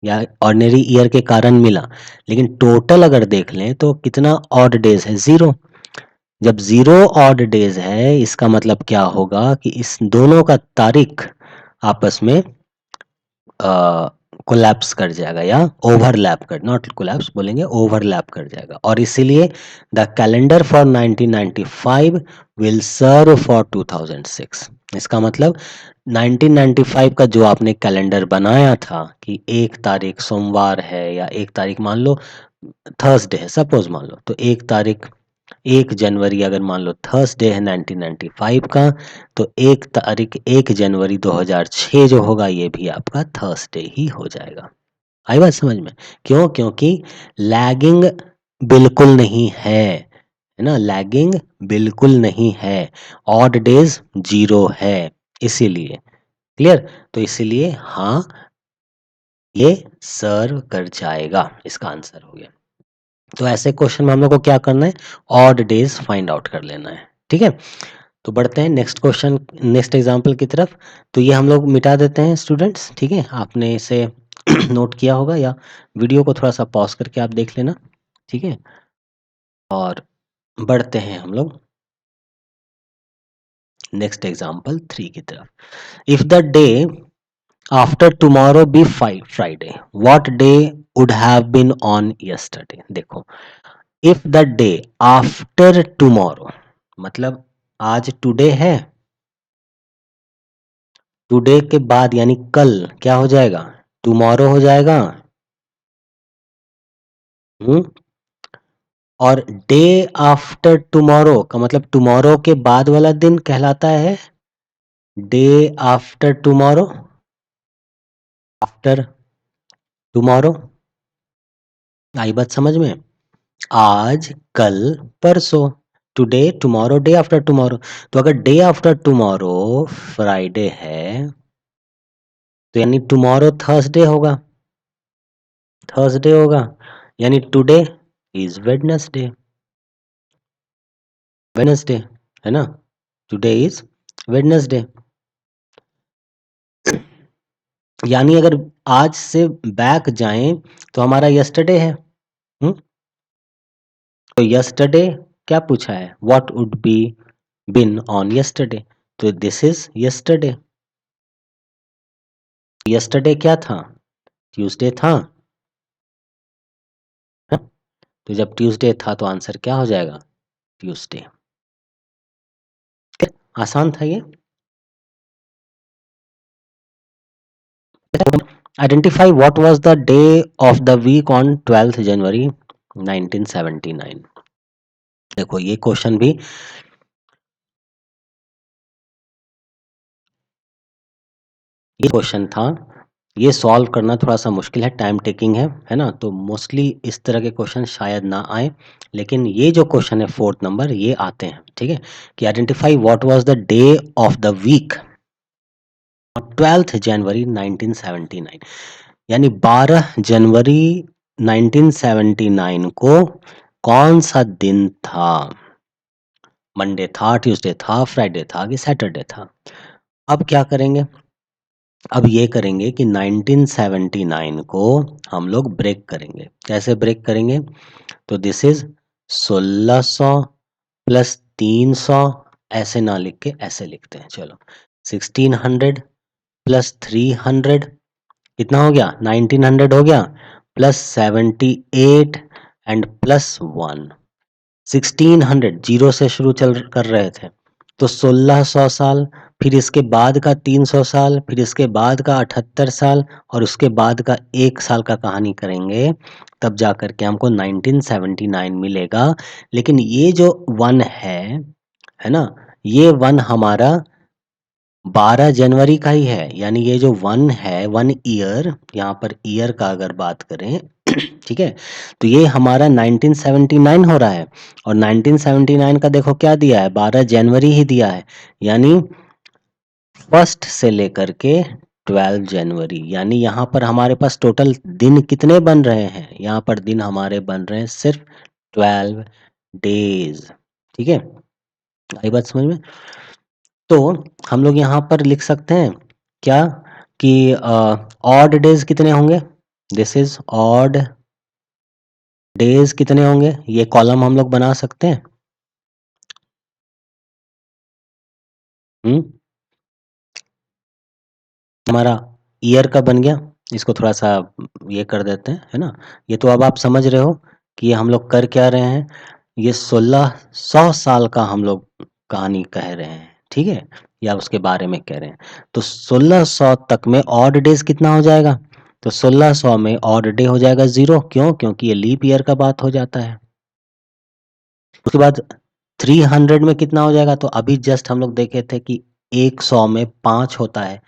या ऑर्डिनरी ईयर के कारण मिला, लेकिन टोटल अगर देख लें तो कितना ऑड डेज है, 0। जब 0 ऑड डेज है, इसका मतलब क्या होगा कि इस दोनों का तारीख आपस में कोलैप्स कर जाएगा, या ओवरलैप कर, नॉट कोलैप्स बोलेंगे, ओवरलैप कर जाएगा, और इसीलिए the calendar for 1995 will serve for 2006। इसका मतलब 1995 का जो आपने कैलेंडर बनाया था कि 1 तारीख सोमवार है, या 1 तारीख मान लो थर्सडे है, सपोज मान लो, तो 1 तारीख 1 जनवरी अगर मान लो थर्सडे है 1995 का, तो 1 तारीख 1 जनवरी 2006 जो होगा, ये भी आपका थर्सडे ही हो जाएगा। आई बात समझ में? क्यों? क्योंकि लैगिंग बिल्कुल नहीं है ना, लैगिंग बिल्कुल नहीं है, ऑड डेज 0 है, इसीलिए। क्लियर? तो इसीलिए हाँ, ये सर्व कर जाएगा, इसका आंसर हो गया। तो ऐसे क्वेश्चन में हम लोग को क्या करना है, ऑड डेज फाइंड आउट कर लेना है। ठीक है, तो बढ़ते हैं नेक्स्ट क्वेश्चन, नेक्स्ट एग्जांपल की तरफ। तो ये हम लोग मिटा देते हैं स्टूडेंट्स, ठीक है, आपने इसे नोट किया होगा, या वीडियो को थोड़ा सा पॉज करके आप देख लेना। ठीक है, और बढ़ते हैं हम लोग नेक्स्ट एग्जांपल 3 की तरफ। If the day after tomorrow be Friday, what day would have been on yesterday. देखो, if the day after tomorrow मतलब आज टुडे है, टुडे के बाद यानी कल क्या हो जाएगा, टुमारो हो जाएगा। हम्म, और डे आफ्टर टुमारो का मतलब टुमारो के बाद वाला दिन कहलाता है day after tomorrow, after tomorrow. आई बात समझ में? आज कल परसों, today tomorrow day after tomorrow. तो अगर डे आफ्टर टुमारो फ्राइडे है, तो यानी टुमारो थर्सडे होगा, थर्सडे होगा, यानी टुडे इज वेडनेसडे, वेडनेसडे है ना, टुडे इज वेडनेसडे। यानी अगर आज से बैक जाएं तो हमारा यस्टरडे है। तो यस्टरडे क्या पूछा है, what would be been on yesterday, तो दिस इज यस्टरडे। यस्टरडे क्या था, ट्यूसडे था, है? तो जब ट्यूसडे था तो आंसर क्या हो जाएगा, ट्यूसडे। आसान था ये। Identify what was the day of the week on 12th January 1979। देखो ये क्वेश्चन भी ये क्वेश्चन था, ये सॉल्व करना थोड़ा सा मुश्किल है, टाइम टेकिंग है ना, तो मोस्टली इस तरह के क्वेश्चन शायद ना आए, लेकिन ये जो क्वेश्चन है 4th नंबर, ये आते हैं। ठीक है, कि identify what was the day of the week 12th January 1979, यानी 12 जनवरी 1979 को कौन सा दिन था, मंडे था, ट्यूसडे था, फ्राइडे था कि सैटरडे था। अब क्या करेंगे, अब ये करेंगे कि 1979 को हम लोग ब्रेक करेंगे। कैसे ब्रेक करेंगे, तो दिस इज 1600 प्लस 300, ऐसे ना लिख के ऐसे लिखते हैं, चलो 1600 प्लस 300 कितना हो गया, 1900 हो गया, प्लस 78 एंड प्लस 1, 1600 जीरो से शुरू चल कर रहे थे, तो 1600 साल, फिर इसके बाद का 300 साल, फिर इसके बाद का 78 साल और उसके बाद का 1 साल का कहानी करेंगे, तब जा कर के हमको 1979 मिलेगा। लेकिन ये जो 1 है ना? ये 1 हमारा 12 जनवरी का ही है, यानी ये जो 1 है, 1 ईयर, यहाँ पर ईयर का अगर बात करें ठीक है? तो ये हमारा 1979 हो रहा है और 1979 का देखो क्या दिया है, 12 जनवरी ही दिया है, यानी 1st से लेकर के 12 जनवरी, यानी यहाँ पर हमारे पास टोटल दिन कितने बन रहे हैं? यहाँ पर दिन हमारे बन रहे हैं सिर्फ 12 डेज, ठीक है? आई बात समझ में? तो हम लोग यहाँ पर लिख सकते हैं क्या कि ऑड डेज कितने होंगे? दिस इज ऑड डेज कितने होंगे? ये कॉलम हम लोग बना सकते हैं। हमारा ईयर का बन गया, इसको थोड़ा सा ये कर देते हैं, है ना? ये तो अब आप समझ रहे हो कि ये हम लोग कर क्या रहे हैं। ये 1600 साल का हम लोग कहानी कह रहे हैं, ठीक है, या उसके बारे में कह रहे हैं। तो 1600 तक में ऑड डेज कितना हो जाएगा? तो 1600 में ऑड डे हो जाएगा 0। क्यों? क्योंकि ये लीप ईयर का बात हो जाता है। उसके बाद 300 में कितना हो जाएगा? तो अभी जस्ट हम लोग देखे थे कि 100 में 5 होता है,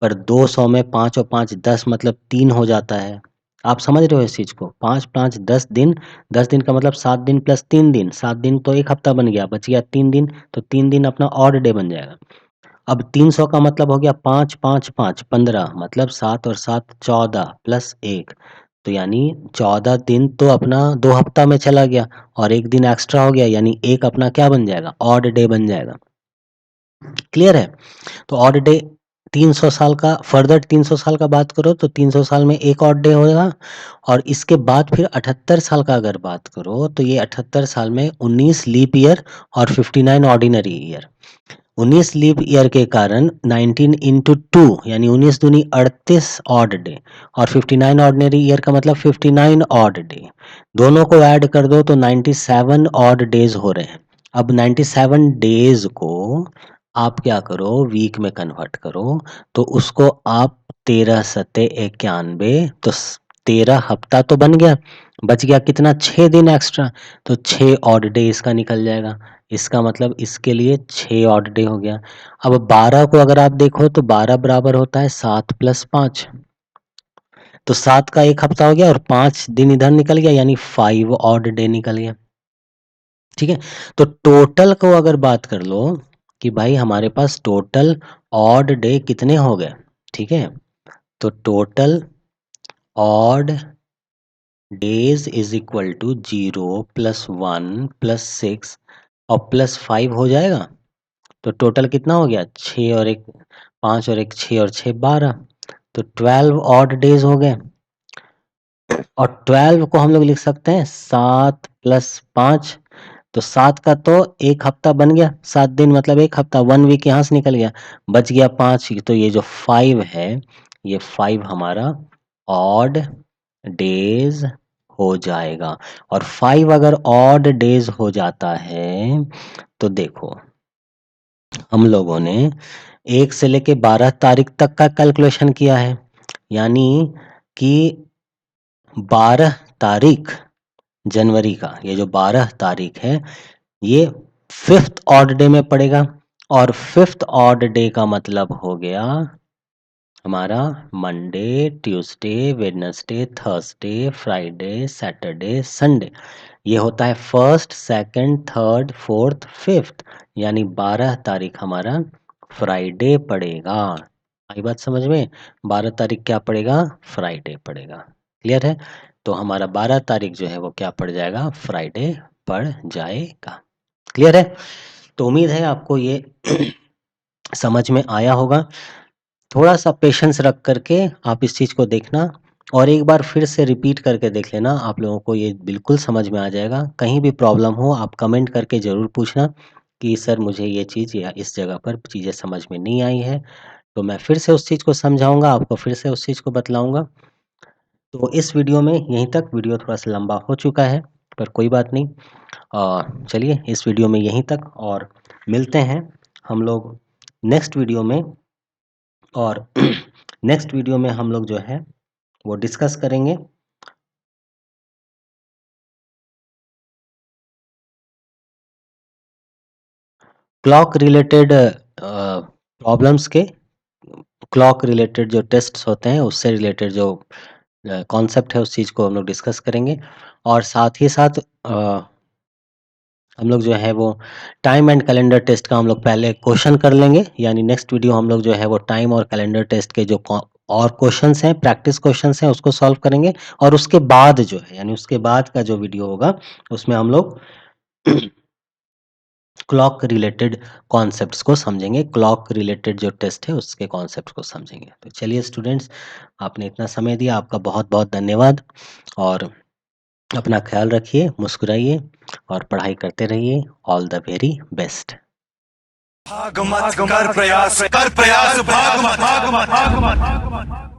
पर 200 में 5 और 5 10, मतलब 3 हो जाता है। आप समझ रहे हो इस चीज को? 5 5 10 दिन, 10 दिन का मतलब 7 दिन प्लस 3 दिन, 7 दिन तो 1 हफ्ता बन गया, बच गया 3 दिन, तो 3 दिन अपना ऑड डे बन जाएगा। अब 300 का मतलब हो गया 5 5 5 15, मतलब 7 और 7 14 प्लस 1, तो यानी 14 दिन तो अपना 2 हफ्ता में चला गया और 1 दिन एक्स्ट्रा हो गया, यानी एक अपना क्या बन जाएगा? ऑड डे बन जाएगा। क्लियर है? तो ऑड डे 300 साल का, फर्दर 300 साल का बात करो तो 300 साल में एक ऑड डे होगा और इसके बाद फिर 78 साल का अगर बात करो तो ये 78 साल में 19 लीप ईयर और 59 ऑर्डिनरी ईयर। 19 लीप ईयर के कारण 19 इंटू 2 यानी 19 दूनी 38 ऑड डे और 59 ऑर्डिनरी ईयर का मतलब 59 ऑड डे, दोनों को ऐड कर दो तो 97 ऑड डेज हो रहे हैं। अब 97 डेज को आप क्या करो, वीक में कन्वर्ट करो, तो उसको आप 13 सत्ते 91, तो 13 हफ्ता तो बन गया, बच गया कितना? 6 दिन एक्स्ट्रा, तो 6 ऑड डे इसका निकल जाएगा। इसका मतलब इसके लिए 6 ऑड डे हो गया। अब 12 को अगर आप देखो तो 12 बराबर होता है 7 प्लस 5, तो 7 का 1 हफ्ता हो गया और 5 दिन इधर निकल गया, यानी 5 ऑड डे निकल गया। ठीक है, तो टोटल को अगर बात कर लो कि भाई हमारे पास टोटल ऑड डे कितने हो गए, ठीक है, तो total odd days is equal to 0 plus 1 plus 6 और प्लस 5 हो जाएगा, तो टोटल कितना हो गया? 6 और 1 5 और 1 6 और 6 12, तो 12 ऑड डेज हो गए। और 12 को हम लोग लिख सकते हैं 7 प्लस 5, तो 7 का तो 1 हफ्ता बन गया, 7 दिन मतलब 1 हफ्ता, 1 वीक यहाँ से निकल गया, बच गया 5, तो ये जो 5 है, ये 5 हमारा ऑड डेज हो जाएगा। और 5 अगर ऑड डेज हो जाता है तो देखो हम लोगों ने 1 से लेके 12 तारीख तक का कैलकुलेशन किया है, यानी कि 12 तारीख जनवरी का, ये जो 12 तारीख है ये 5th ऑड डे में पड़ेगा, और 5th ऑड डे का मतलब हो गया हमारा Monday, Tuesday, Wednesday, Thursday, Friday, Saturday, Sunday. ये होता है 1st, 2nd, 3rd, 4th, 5th, यानी 12 तारीख हमारा फ्राइडे पड़ेगा। आई बात समझ में? 12 तारीख क्या पड़ेगा? फ्राइडे पड़ेगा। क्लियर है? तो हमारा 12 तारीख जो है वो क्या पड़ जाएगा? फ्राइडे पड़ जाएगा। क्लियर है? तो उम्मीद है आपको ये समझ में आया होगा। थोड़ा सा पेशेंस रख करके आप इस चीज़ को देखना और एक बार फिर से रिपीट करके देख लेना, आप लोगों को ये बिल्कुल समझ में आ जाएगा। कहीं भी प्रॉब्लम हो आप कमेंट करके ज़रूर पूछना कि सर मुझे ये चीज़ या इस जगह पर चीज़ें समझ में नहीं आई है, तो मैं फिर से उस चीज़ को समझाऊँगा, आपको फिर से उस चीज़ को बतलाऊँगा। तो इस वीडियो में यहीं तक, वीडियो थोड़ा-सा लंबा हो चुका है, पर कोई बात नहीं। चलिए इस वीडियो में यहीं तक और मिलते हैं हम लोग नेक्स्ट वीडियो में और नेक्स्ट वीडियो में हम लोग जो है वो डिस्कस करेंगे क्लॉक रिलेटेड प्रॉब्लम्स के, क्लॉक रिलेटेड जो टेस्ट्स होते हैं उससे रिलेटेड जो कॉन्सेप्ट है उस चीज़ को हम लोग डिस्कस करेंगे और साथ ही साथ हम लोग जो है वो टाइम एंड कैलेंडर टेस्ट का हम लोग पहले क्वेश्चन कर लेंगे, यानी नेक्स्ट वीडियो हम लोग जो है वो टाइम और कैलेंडर टेस्ट के जो और क्वेश्चंस हैं, प्रैक्टिस क्वेश्चंस हैं, उसको सॉल्व करेंगे और उसके बाद जो है यानी उसके बाद का जो वीडियो होगा उसमें हम लोग क्लॉक रिलेटेड कॉन्सेप्ट्स को समझेंगे, क्लॉक रिलेटेड जो टेस्ट है उसके कॉन्सेप्ट को समझेंगे। तो चलिए स्टूडेंट्स, आपने इतना समय दिया, आपका बहुत-बहुत धन्यवाद और अपना ख्याल रखिए, मुस्कुराइए और पढ़ाई करते रहिए। All the very best. भाग मत कर प्रयास भाग मत